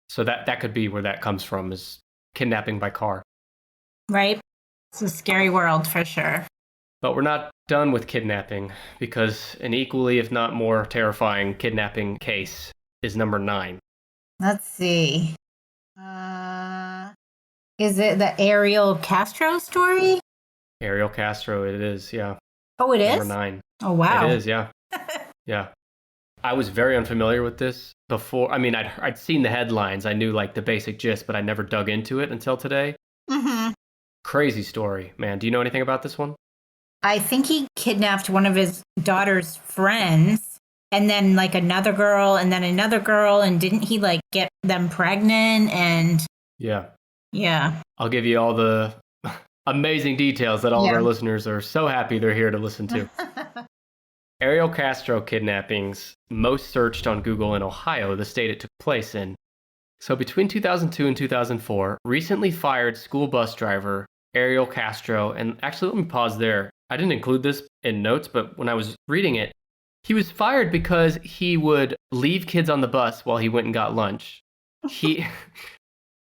[SPEAKER 3] So that could be where that comes from, is kidnapping by car.
[SPEAKER 4] Right. It's a scary world for sure.
[SPEAKER 3] But we're not done with kidnapping, because an equally, if not more, terrifying kidnapping case is number 9.
[SPEAKER 4] Let's see. Is it the Ariel Castro story?
[SPEAKER 3] Ariel Castro, it is, yeah.
[SPEAKER 4] Oh, it is?
[SPEAKER 3] Number 9.
[SPEAKER 4] Oh, wow.
[SPEAKER 3] It is, yeah. Yeah. I was very unfamiliar with this before. I mean, I'd seen the headlines. I knew like the basic gist, but I never dug into it until today.
[SPEAKER 4] Mm-hmm.
[SPEAKER 3] Crazy story, man. Do you know anything about this one?
[SPEAKER 4] I think he kidnapped one of his daughter's friends and then like another girl and then another girl. And didn't he like get them pregnant? And
[SPEAKER 3] Yeah.
[SPEAKER 4] yeah.
[SPEAKER 3] I'll give you all the amazing details that all of our listeners are so happy they're here to listen to. Ariel Castro kidnappings, most searched on Google in Ohio, the state it took place in. So between 2002 and 2004, recently fired school bus driver Ariel Castro, and actually let me pause there. I didn't include this in notes, but when I was reading it, he was fired because he would leave kids on the bus while he went and got lunch.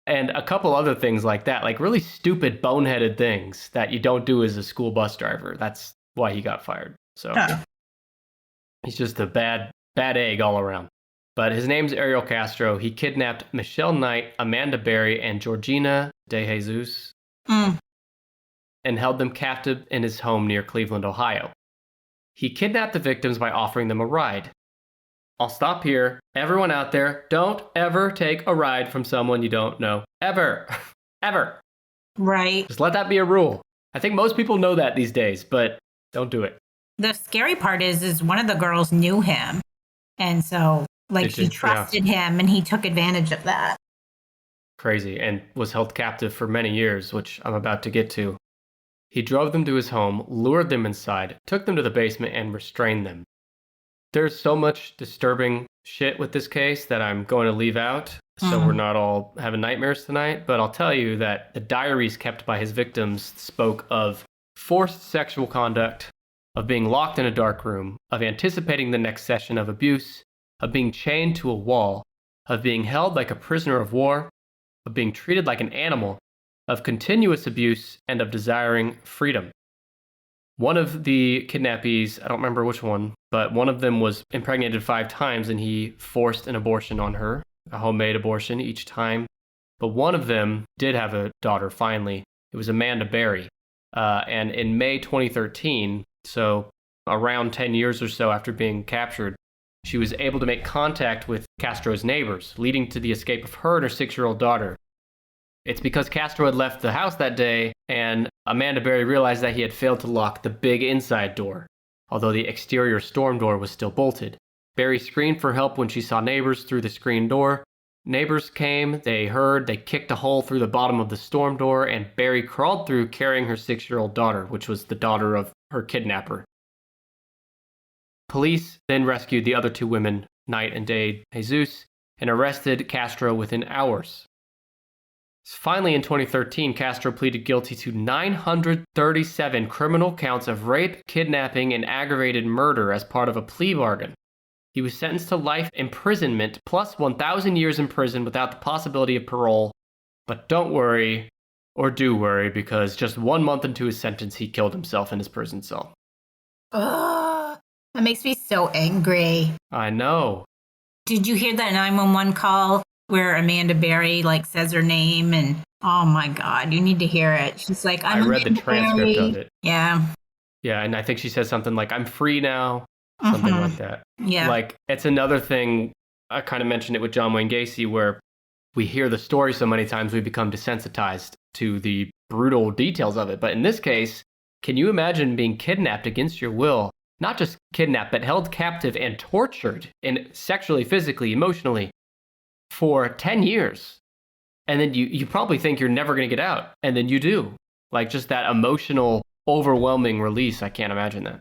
[SPEAKER 3] And a couple other things like that, like really stupid, boneheaded things that you don't do as a school bus driver. That's why he got fired. So he's just a bad egg all around. But his name's Ariel Castro. He kidnapped Michelle Knight, Amanda Berry, and Georgina De Jesus and held them captive in his home near Cleveland, Ohio. He kidnapped the victims by offering them a ride. I'll stop here. Everyone out there, don't ever take a ride from someone you don't know. Ever. Ever.
[SPEAKER 4] Right.
[SPEAKER 3] Just let that be a rule. I think most people know that these days, but don't do it.
[SPEAKER 4] The scary part is one of the girls knew him. And so, like, he trusted him and he took advantage of that.
[SPEAKER 3] Crazy. And was held captive for many years, which I'm about to get to. He drove them to his home, lured them inside, took them to the basement, and restrained them. There's so much disturbing shit with this case that I'm going to leave out, so we're not all having nightmares tonight. But I'll tell you that the diaries kept by his victims spoke of forced sexual conduct, of being locked in a dark room, of anticipating the next session of abuse, of being chained to a wall, of being held like a prisoner of war, of being treated like an animal, of continuous abuse, and of desiring freedom. One of the kidnappees, I don't remember which one, but one of them was impregnated 5 times and he forced an abortion on her, a homemade abortion each time. But one of them did have a daughter finally. It was Amanda Berry. And in May 2013, so around 10 years or so after being captured, she was able to make contact with Castro's neighbors, leading to the escape of her and her 6-year-old daughter. It's because Castro had left the house that day, and Amanda Berry realized that he had failed to lock the big inside door, although the exterior storm door was still bolted. Berry screamed for help when she saw neighbors through the screen door. Neighbors came, they heard, they kicked a hole through the bottom of the storm door, and Berry crawled through carrying her 6-year-old daughter, which was the daughter of her kidnapper. Police then rescued the other 2 women, Knight and De Jesus, and arrested Castro within hours. Finally, in 2013, Castro pleaded guilty to 937 criminal counts of rape, kidnapping, and aggravated murder as part of a plea bargain. He was sentenced to life imprisonment plus 1,000 years in prison without the possibility of parole. But don't worry, or do worry, because just 1 month into his sentence, he killed himself in his prison cell.
[SPEAKER 4] Ugh, that makes me so angry.
[SPEAKER 3] I know.
[SPEAKER 4] Did you hear that 911 call where Amanda Berry like says her name? And oh my God, you need to hear it. She's like, I read
[SPEAKER 3] the transcript of it.
[SPEAKER 4] Yeah.
[SPEAKER 3] Yeah, and I think she says something like, I'm free now, something like that.
[SPEAKER 4] Yeah.
[SPEAKER 3] Like, it's another thing, I kind of mentioned it with John Wayne Gacy, where we hear the story so many times we become desensitized to the brutal details of it. But in this case, can you imagine being kidnapped against your will? Not just kidnapped, but held captive and tortured, and sexually, physically, emotionally, for 10 years. And then you probably think you're never going to get out. And then you do. Like, just that emotional, overwhelming release. I can't imagine that.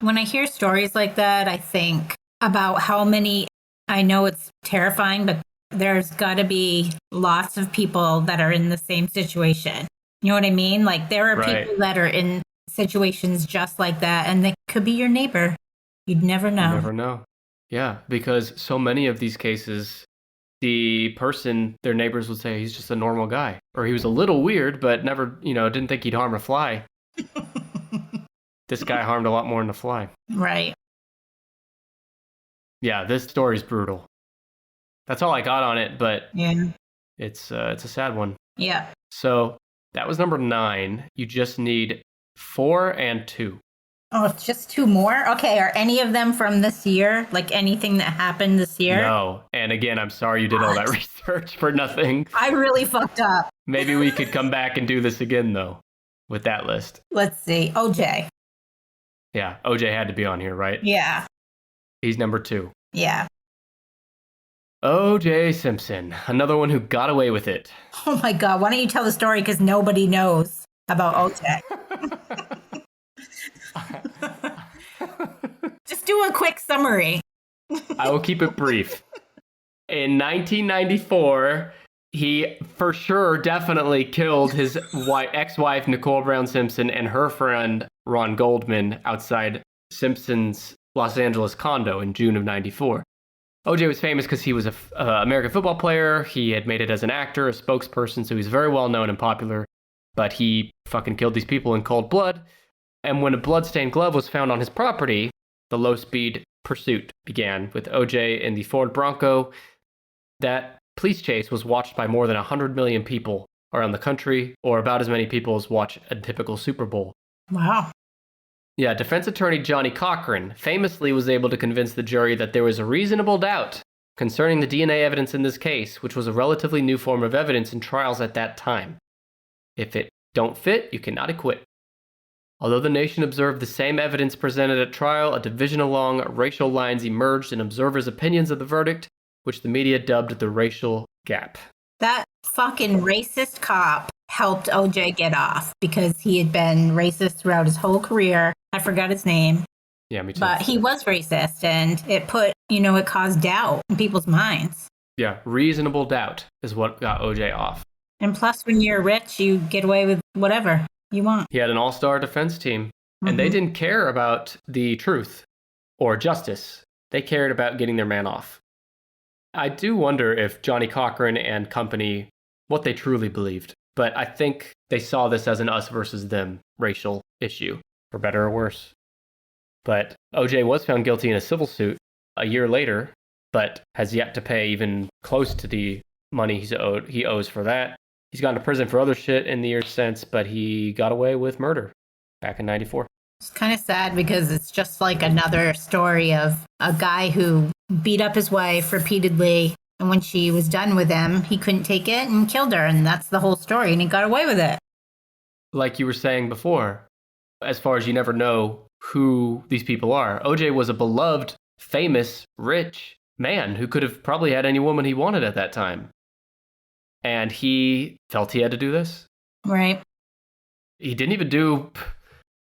[SPEAKER 4] When I hear stories like that, I think about how many, I know it's terrifying, but there's got to be lots of people that are in the same situation. You know what I mean? Like, there are people that are in situations just like that, and they could be your neighbor. You'd never know.
[SPEAKER 3] You never know. Yeah, because so many of these cases, the person, their neighbors would say, he's just a normal guy. Or he was a little weird, but never, didn't think he'd harm a fly. This guy harmed a lot more than a fly.
[SPEAKER 4] Right.
[SPEAKER 3] Yeah, this story's brutal. That's all I got on it, but
[SPEAKER 4] yeah,
[SPEAKER 3] it's a sad one.
[SPEAKER 4] Yeah.
[SPEAKER 3] So that was number 9. You just need 4 and 2.
[SPEAKER 4] Oh, it's just 2 more? Okay, are any of them from this year? Like anything that happened this year?
[SPEAKER 3] No. And again, I'm sorry you did all that research for nothing.
[SPEAKER 4] I really fucked up.
[SPEAKER 3] Maybe we could come back and do this again, though. with that list?
[SPEAKER 4] Let's see. OJ.
[SPEAKER 3] Yeah, OJ had to be on here, right?
[SPEAKER 4] Yeah.
[SPEAKER 3] He's number 2.
[SPEAKER 4] Yeah.
[SPEAKER 3] OJ Simpson, another one who got away with it.
[SPEAKER 4] Oh my God. Why don't you tell the story? Because nobody knows about OJ. Just do a quick summary.
[SPEAKER 3] I will keep it brief. In 1994, he for sure definitely killed his ex-wife, Nicole Brown Simpson, and her friend, Ron Goldman, outside Simpson's Los Angeles condo in June of 94. OJ was famous because he was an American football player. He had made it as an actor, a spokesperson, so he's very well known and popular. But he fucking killed these people in cold blood. And when a bloodstained glove was found on his property, the low-speed pursuit began with OJ in the Ford Bronco. That police chase was watched by more than 100 million people around the country, or about as many people as watch a typical Super Bowl.
[SPEAKER 4] Wow.
[SPEAKER 3] Yeah, defense attorney Johnny Cochran famously was able to convince the jury that there was a reasonable doubt concerning the DNA evidence in this case, which was a relatively new form of evidence in trials at that time. If it don't fit, you cannot acquit. Although the nation observed the same evidence presented at trial, a division along racial lines emerged in observers' opinions of the verdict, which the media dubbed the racial gap.
[SPEAKER 4] That fucking racist cop helped OJ get off because he had been racist throughout his whole career. I forgot his name.
[SPEAKER 3] Yeah, me too.
[SPEAKER 4] But he was racist, and it it caused doubt in people's minds.
[SPEAKER 3] Yeah, reasonable doubt is what got OJ off.
[SPEAKER 4] And plus, when you're rich, you get away with whatever you want.
[SPEAKER 3] He had an all-star defense team, and they didn't care about the truth or justice. They cared about getting their man off. I do wonder if Johnny Cochran and company, what they truly believed. But I think they saw this as an us versus them racial issue, for better or worse. But OJ was found guilty in a civil suit a year later, but has yet to pay even close to the money he owes for that. He's gone to prison for other shit in the years since, but he got away with murder back in 94.
[SPEAKER 4] It's kind of sad because it's just like another story of a guy who beat up his wife repeatedly. And when she was done with him, he couldn't take it and killed her. And that's the whole story. And he got away with it.
[SPEAKER 3] Like you were saying before, as far as you never know who these people are. OJ was a beloved, famous, rich man who could have probably had any woman he wanted at that time. And he felt he had to do this.
[SPEAKER 4] Right.
[SPEAKER 3] He didn't even do...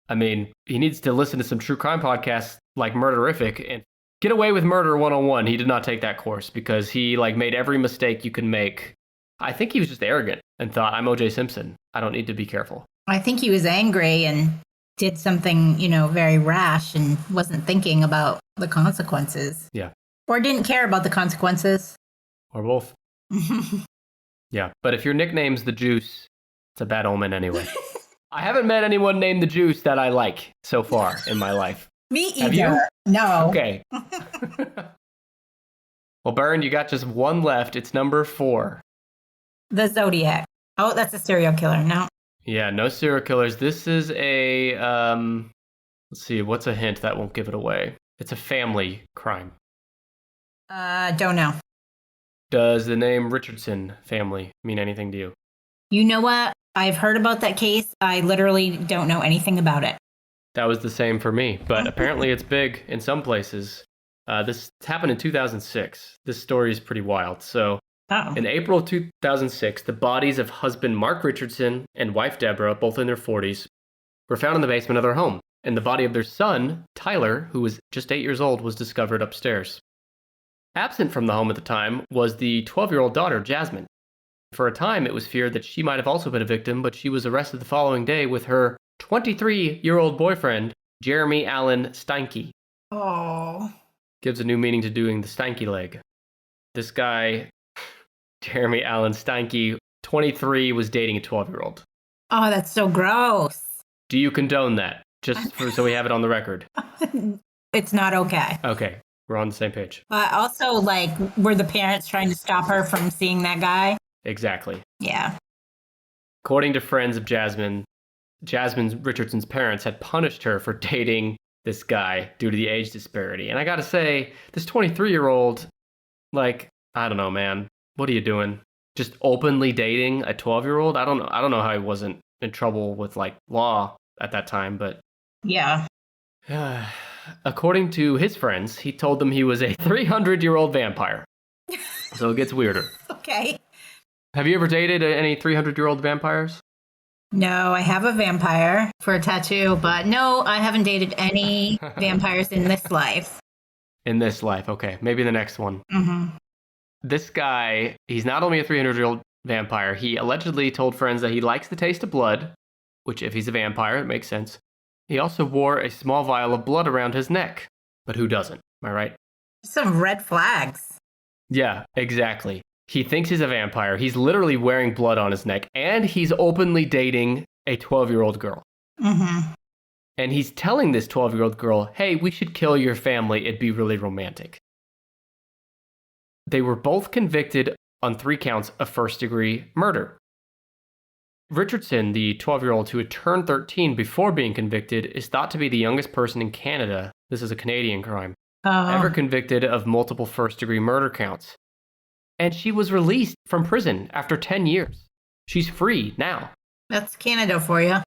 [SPEAKER 3] he needs to listen to some true crime podcasts like Murderific and get away with murder 101. He did not take that course because he made every mistake you can make. I think he was just arrogant and thought, I'm OJ Simpson. I don't need to be careful.
[SPEAKER 4] I think he was angry and did something, very rash and wasn't thinking about the consequences.
[SPEAKER 3] Yeah.
[SPEAKER 4] Or didn't care about the consequences.
[SPEAKER 3] Or both. Yeah. But if your nickname's the Juice, it's a bad omen anyway. I haven't met anyone named the Juice that I like so far in my life.
[SPEAKER 4] Me either.
[SPEAKER 3] Have you?
[SPEAKER 4] No.
[SPEAKER 3] Okay. Well, Bern, you got just one left. It's number 4.
[SPEAKER 4] The Zodiac. Oh, that's a serial killer. No.
[SPEAKER 3] Yeah, no serial killers. This is a, let's see, what's a hint that won't give it away? It's a family crime.
[SPEAKER 4] Don't know.
[SPEAKER 3] Does the name Richardson family mean anything to you?
[SPEAKER 4] You know what? I've heard about that case. I literally don't know anything about it.
[SPEAKER 3] That was the same for me, but apparently it's big in some places. This happened in 2006. This story is pretty wild. So in April of 2006, the bodies of husband Mark Richardson and wife Deborah, both in their 40s, were found in the basement of their home. And the body of their son, Tyler, who was just 8 years old, was discovered upstairs. Absent from the home at the time was the 12-year-old daughter, Jasmine. For a time, it was feared that she might have also been a victim, but she was arrested the following day with her 23-year-old boyfriend, Jeremy Allen Steinke.
[SPEAKER 4] Oh.
[SPEAKER 3] Gives a new meaning to doing the Steinke leg. This guy, Jeremy Allen Steinke, 23, was dating a 12-year-old.
[SPEAKER 4] Oh, that's so gross.
[SPEAKER 3] Do you condone that? Just so we have it on the record.
[SPEAKER 4] It's not okay.
[SPEAKER 3] Okay, we're on the same page.
[SPEAKER 4] Also, were the parents trying to stop her from seeing that guy?
[SPEAKER 3] Exactly.
[SPEAKER 4] Yeah.
[SPEAKER 3] According to friends of Jasmine Richardson's parents had punished her for dating this guy due to the age disparity. And I gotta say, this 23-year-old, I don't know, man. What are you doing? Just openly dating a 12-year-old? I don't know how he wasn't in trouble with like law at that time, but
[SPEAKER 4] Yeah.
[SPEAKER 3] according to his friends, he told them he was a 300-year-old vampire. So it gets weirder.
[SPEAKER 4] Okay.
[SPEAKER 3] Have you ever dated any 300-year-old vampires?
[SPEAKER 4] No, I have a vampire for a tattoo, but no, I haven't dated any vampires in this life.
[SPEAKER 3] In this life, okay. Maybe the next one.
[SPEAKER 4] Mm-hmm.
[SPEAKER 3] This guy, he's not only a 300-year-old vampire, he allegedly told friends that he likes the taste of blood, which if he's a vampire, it makes sense. He also wore a small vial of blood around his neck. But who doesn't? Am I right?
[SPEAKER 4] Some red flags.
[SPEAKER 3] Yeah, exactly. He thinks he's a vampire. He's literally wearing blood on his neck, and he's openly dating a 12-year-old girl.
[SPEAKER 4] Mm-hmm.
[SPEAKER 3] And he's telling this 12-year-old girl, hey, we should kill your family. It'd be really romantic. They were both convicted on 3 counts of first-degree murder. Richardson, the 12-year-old who had turned 13 before being convicted, is thought to be the youngest person in Canada, this is a Canadian crime, ever convicted of multiple first-degree murder counts. And she was released from prison after 10 years. She's free now.
[SPEAKER 4] That's Canada for you.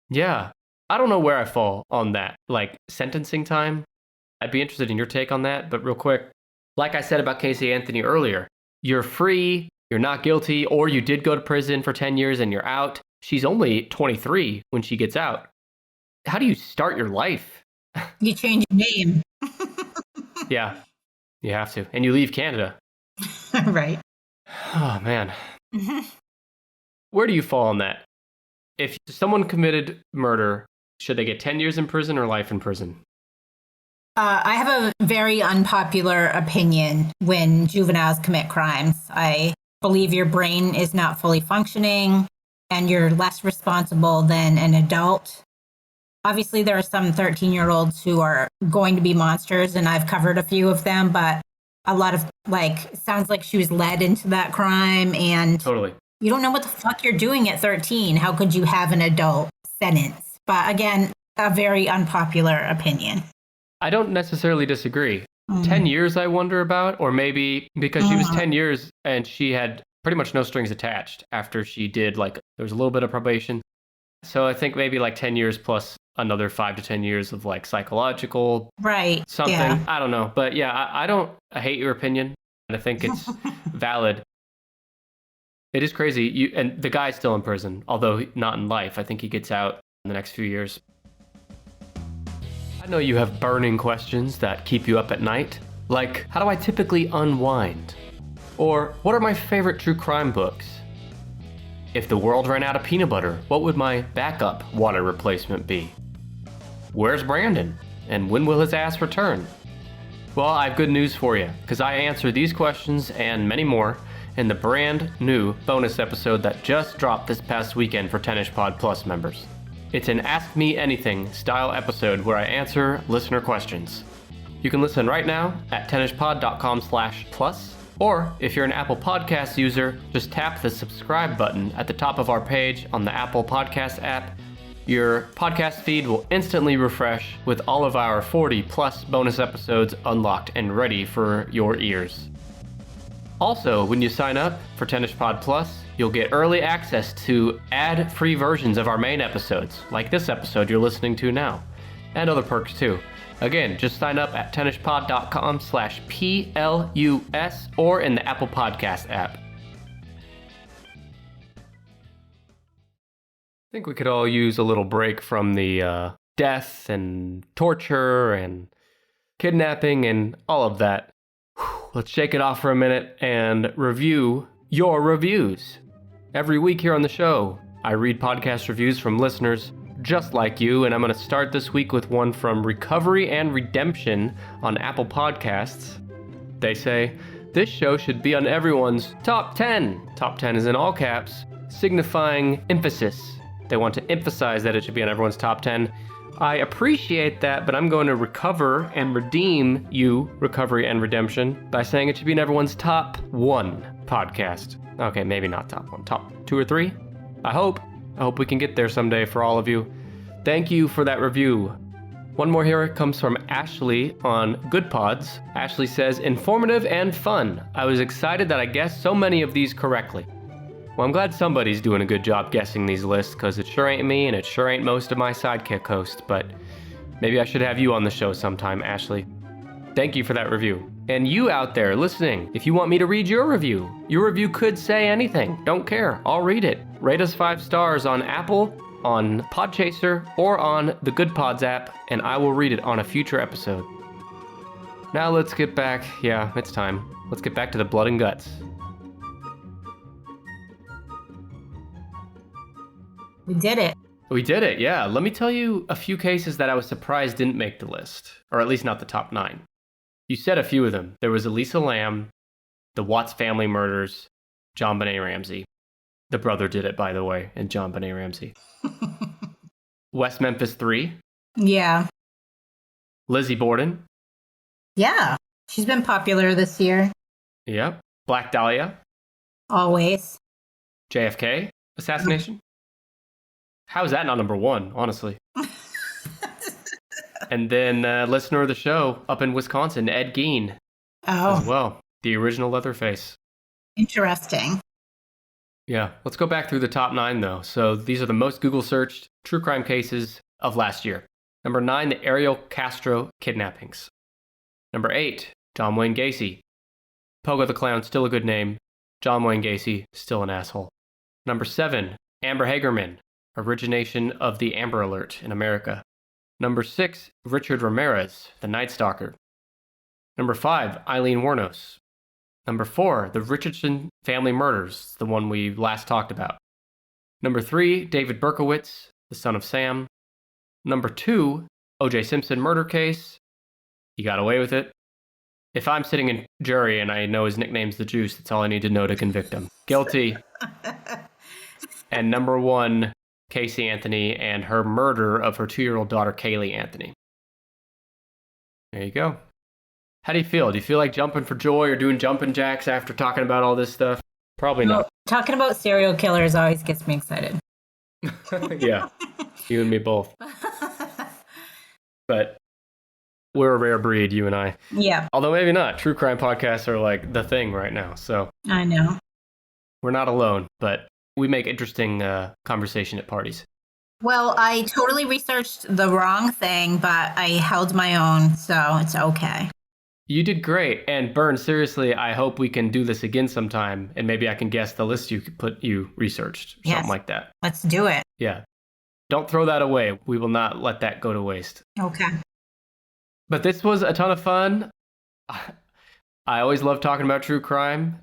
[SPEAKER 3] Yeah. I don't know where I fall on that, like sentencing time. I'd be interested in your take on that, but real quick, like I said about Casey Anthony earlier, you're free, you're not guilty, or you did go to prison for 10 years and you're out. She's only 23 when she gets out. How do you start your life?
[SPEAKER 4] You change your name.
[SPEAKER 3] Yeah, you have to. And you leave Canada.
[SPEAKER 4] Right.
[SPEAKER 3] Oh, man. Where do you fall on that? If someone committed murder, should they get 10 years in prison or life in prison?
[SPEAKER 4] I have a very unpopular opinion when juveniles commit crimes. I believe your brain is not fully functioning and you're less responsible than an adult. Obviously, there are some 13-year-olds who are going to be monsters, and I've covered a few of them, but a lot of, sounds like she was led into that crime, and
[SPEAKER 3] Totally.
[SPEAKER 4] You don't know what the fuck you're doing at 13. How could you have an adult sentence? But again, a very unpopular opinion.
[SPEAKER 3] I don't necessarily disagree. 10 years I wonder about, or maybe because she was 10 years and she had pretty much no strings attached after she did, there was a little bit of probation. So I think maybe 10 years plus another 5 to 10 years of psychological something. Yeah. I don't know. But yeah, I hate your opinion. I think it's valid. It is crazy. And the guy's still in prison, although not in life. I think he gets out in the next few years. I know you have burning questions that keep you up at night. Like, how do I typically unwind? Or, what are my favorite true crime books? If the world ran out of peanut butter, what would my backup water replacement be? Where's Brandon? And when will his ass return? Well, I have good news for you, because I answer these questions and many more in the brand new bonus episode that just dropped this past weekend for 10ish Pod Plus members. It's an Ask Me Anything style episode where I answer listener questions. You can listen right now at 10ishpod.com/plus, or if you're an Apple Podcast user, just tap the subscribe button at the top of our page on the Apple Podcast app. Your podcast feed will instantly refresh with all of our 40 plus bonus episodes unlocked and ready for your ears. Also, when you sign up for 10ish Pod Plus, you'll get early access to ad-free versions of our main episodes, like this episode you're listening to now, and other perks too. Again, just sign up at 10ishpod.com/PLUS or in the Apple Podcast app. I think we could all use a little break from the death and torture and kidnapping and all of that. Let's shake it off for a minute and review your reviews. Every week here on the show, I read podcast reviews from listeners just like you, and I'm going to start this week with one from Recovery and Redemption on Apple Podcasts. They say, this show should be on everyone's top 10. Top 10 is in all caps, signifying emphasis. They want to emphasize that it should be on everyone's top 10. I appreciate that, but I'm going to recover and redeem you, Recovery and Redemption, by saying it should be in everyone's top 1 podcast. Okay, maybe not top 1, top 2 or 3. I hope we can get there someday for all of you. Thank you for that review. One more here comes from Ashley on Good Pods. Ashley says, informative and fun. I was excited that I guessed so many of these correctly. Well, I'm glad somebody's doing a good job guessing these lists, because it sure ain't me and it sure ain't most of my sidekick hosts, but maybe I should have you on the show sometime, Ashley. Thank you for that review. And you out there listening, if you want me to read your review could say anything. Don't care. I'll read it. Rate us 5 stars on Apple, on Podchaser, or on the Good Pods app, and I will read it on a future episode. Now let's get back. Yeah, it's time. Let's get back to the blood and guts.
[SPEAKER 4] We did it.
[SPEAKER 3] We did it, yeah. Let me tell you a few cases that I was surprised didn't make the list, or at least not the top 9. You said a few of them. There was Elisa Lam, the Watts family murders, JonBenét Ramsey. The brother did it, by the way, in JonBenét Ramsey. West Memphis 3.
[SPEAKER 4] Yeah.
[SPEAKER 3] Lizzie Borden.
[SPEAKER 4] Yeah. She's been popular this year.
[SPEAKER 3] Yep. Black Dahlia.
[SPEAKER 4] Always.
[SPEAKER 3] JFK assassination. How is that not number 1, honestly? And then listener of the show up in Wisconsin, Ed Gein.
[SPEAKER 4] Oh.
[SPEAKER 3] As well. The original Leatherface.
[SPEAKER 4] Interesting.
[SPEAKER 3] Yeah. Let's go back through the top 9, though. So these are the most Google searched true crime cases of last year. Number 9, the Ariel Castro kidnappings. Number 8, John Wayne Gacy. Pogo the Clown, still a good name. John Wayne Gacy, still an asshole. Number 7, Amber Hagerman. Origination of the Amber Alert in America. Number 6, Richard Ramirez, the Night Stalker. Number 5, Eileen Wuornos. Number 4, the Richardson family murders, the one we last talked about. Number 3, David Berkowitz, the son of Sam. Number 2, O.J. Simpson murder case. He got away with it. If I'm sitting in jury and I know his nickname's the Juice, that's all I need to know to convict him. Guilty. And number 1, Casey Anthony and her murder of her 2-year-old daughter, Kaylee Anthony. There you go. How do you feel? Do you feel like jumping for joy or doing jumping jacks after talking about all this stuff? Probably not.
[SPEAKER 4] Talking about serial killers always gets me excited.
[SPEAKER 3] Yeah, you and me both. But we're a rare breed, you and I.
[SPEAKER 4] Yeah.
[SPEAKER 3] Although maybe not. True crime podcasts are like the thing right now. So
[SPEAKER 4] I know.
[SPEAKER 3] We're not alone, but we make interesting conversation at parties.
[SPEAKER 4] Well, I totally researched the wrong thing, but I held my own, so it's okay.
[SPEAKER 3] You did great. And Bern, seriously, I hope we can do this again sometime, and maybe I can guess the list you researched,
[SPEAKER 4] Yes.
[SPEAKER 3] something like that.
[SPEAKER 4] Let's do it.
[SPEAKER 3] Yeah. Don't throw that away. We will not let that go to waste.
[SPEAKER 4] Okay.
[SPEAKER 3] But this was a ton of fun. I always love talking about true crime.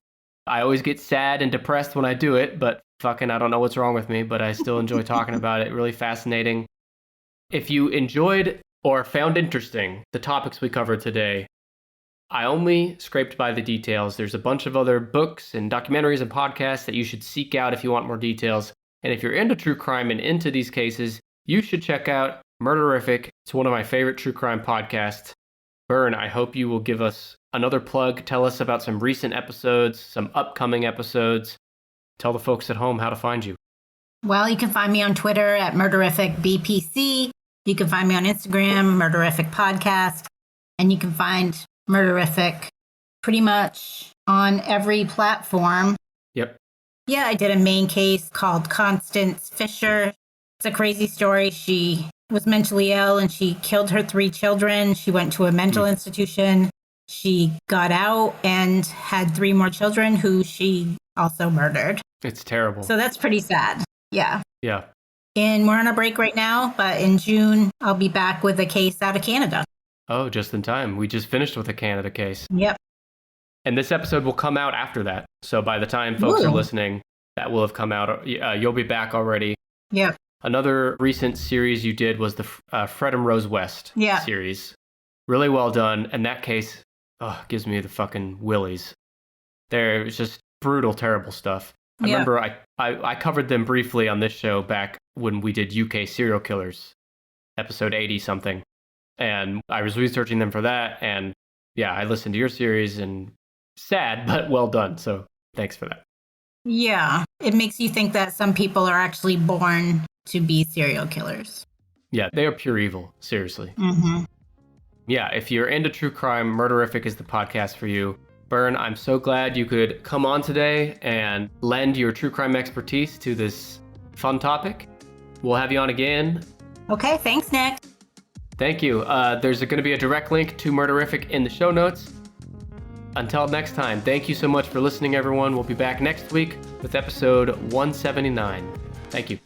[SPEAKER 3] I always get sad and depressed when I do it, but fucking I don't know what's wrong with me, but I still enjoy talking about it. Really fascinating. If you enjoyed or found interesting the topics we covered today, I only scraped by the details. There's a bunch of other books and documentaries and podcasts that you should seek out if you want more details. And if you're into true crime and into these cases, you should check out Murderific. It's one of my favorite true crime podcasts. Bern, I hope you will give us another plug. Tell us about some recent episodes, some upcoming episodes. Tell the folks at home how to find you.
[SPEAKER 4] Well, you can find me on Twitter at MurderificBPC. You can find me on Instagram, Murderific Podcast. And you can find Murderific pretty much on every platform.
[SPEAKER 3] Yep.
[SPEAKER 4] Yeah, I did a main case called Constance Fisher. It's a crazy story. She was mentally ill and she killed her 3 children. She went to a mental institution. She got out and had 3 more children who she also murdered.
[SPEAKER 3] It's terrible.
[SPEAKER 4] So that's pretty sad. Yeah.
[SPEAKER 3] Yeah.
[SPEAKER 4] And we're on a break right now, but in June, I'll be back with a case out of Canada.
[SPEAKER 3] Oh, just in time. We just finished with a Canada case.
[SPEAKER 4] Yep.
[SPEAKER 3] And this episode will come out after that. So by the time folks are listening, that will have come out. You'll be back already.
[SPEAKER 4] Yep.
[SPEAKER 3] Another recent series you did was the Fred and Rose West series. Really well done. And that case gives me the fucking willies. There, it's just brutal, terrible stuff. I remember I covered them briefly on this show back when we did UK serial killers, episode 80 something. And I was researching them for that. And yeah, I listened to your series and sad, but well done. So thanks for that.
[SPEAKER 4] Yeah. It makes you think that some people are actually born to be serial killers.
[SPEAKER 3] Yeah, they are pure evil. Seriously.
[SPEAKER 4] Mm-hmm.
[SPEAKER 3] Yeah, if you're into true crime, Murderific is the podcast for you. Bern, I'm so glad you could come on today and lend your true crime expertise to this fun topic. We'll have you on again.
[SPEAKER 4] Okay, thanks, Nick.
[SPEAKER 3] Thank you. There's going to be a direct link to Murderific in the show notes. Until next time, thank you so much for listening, everyone. We'll be back next week with episode 179. Thank you.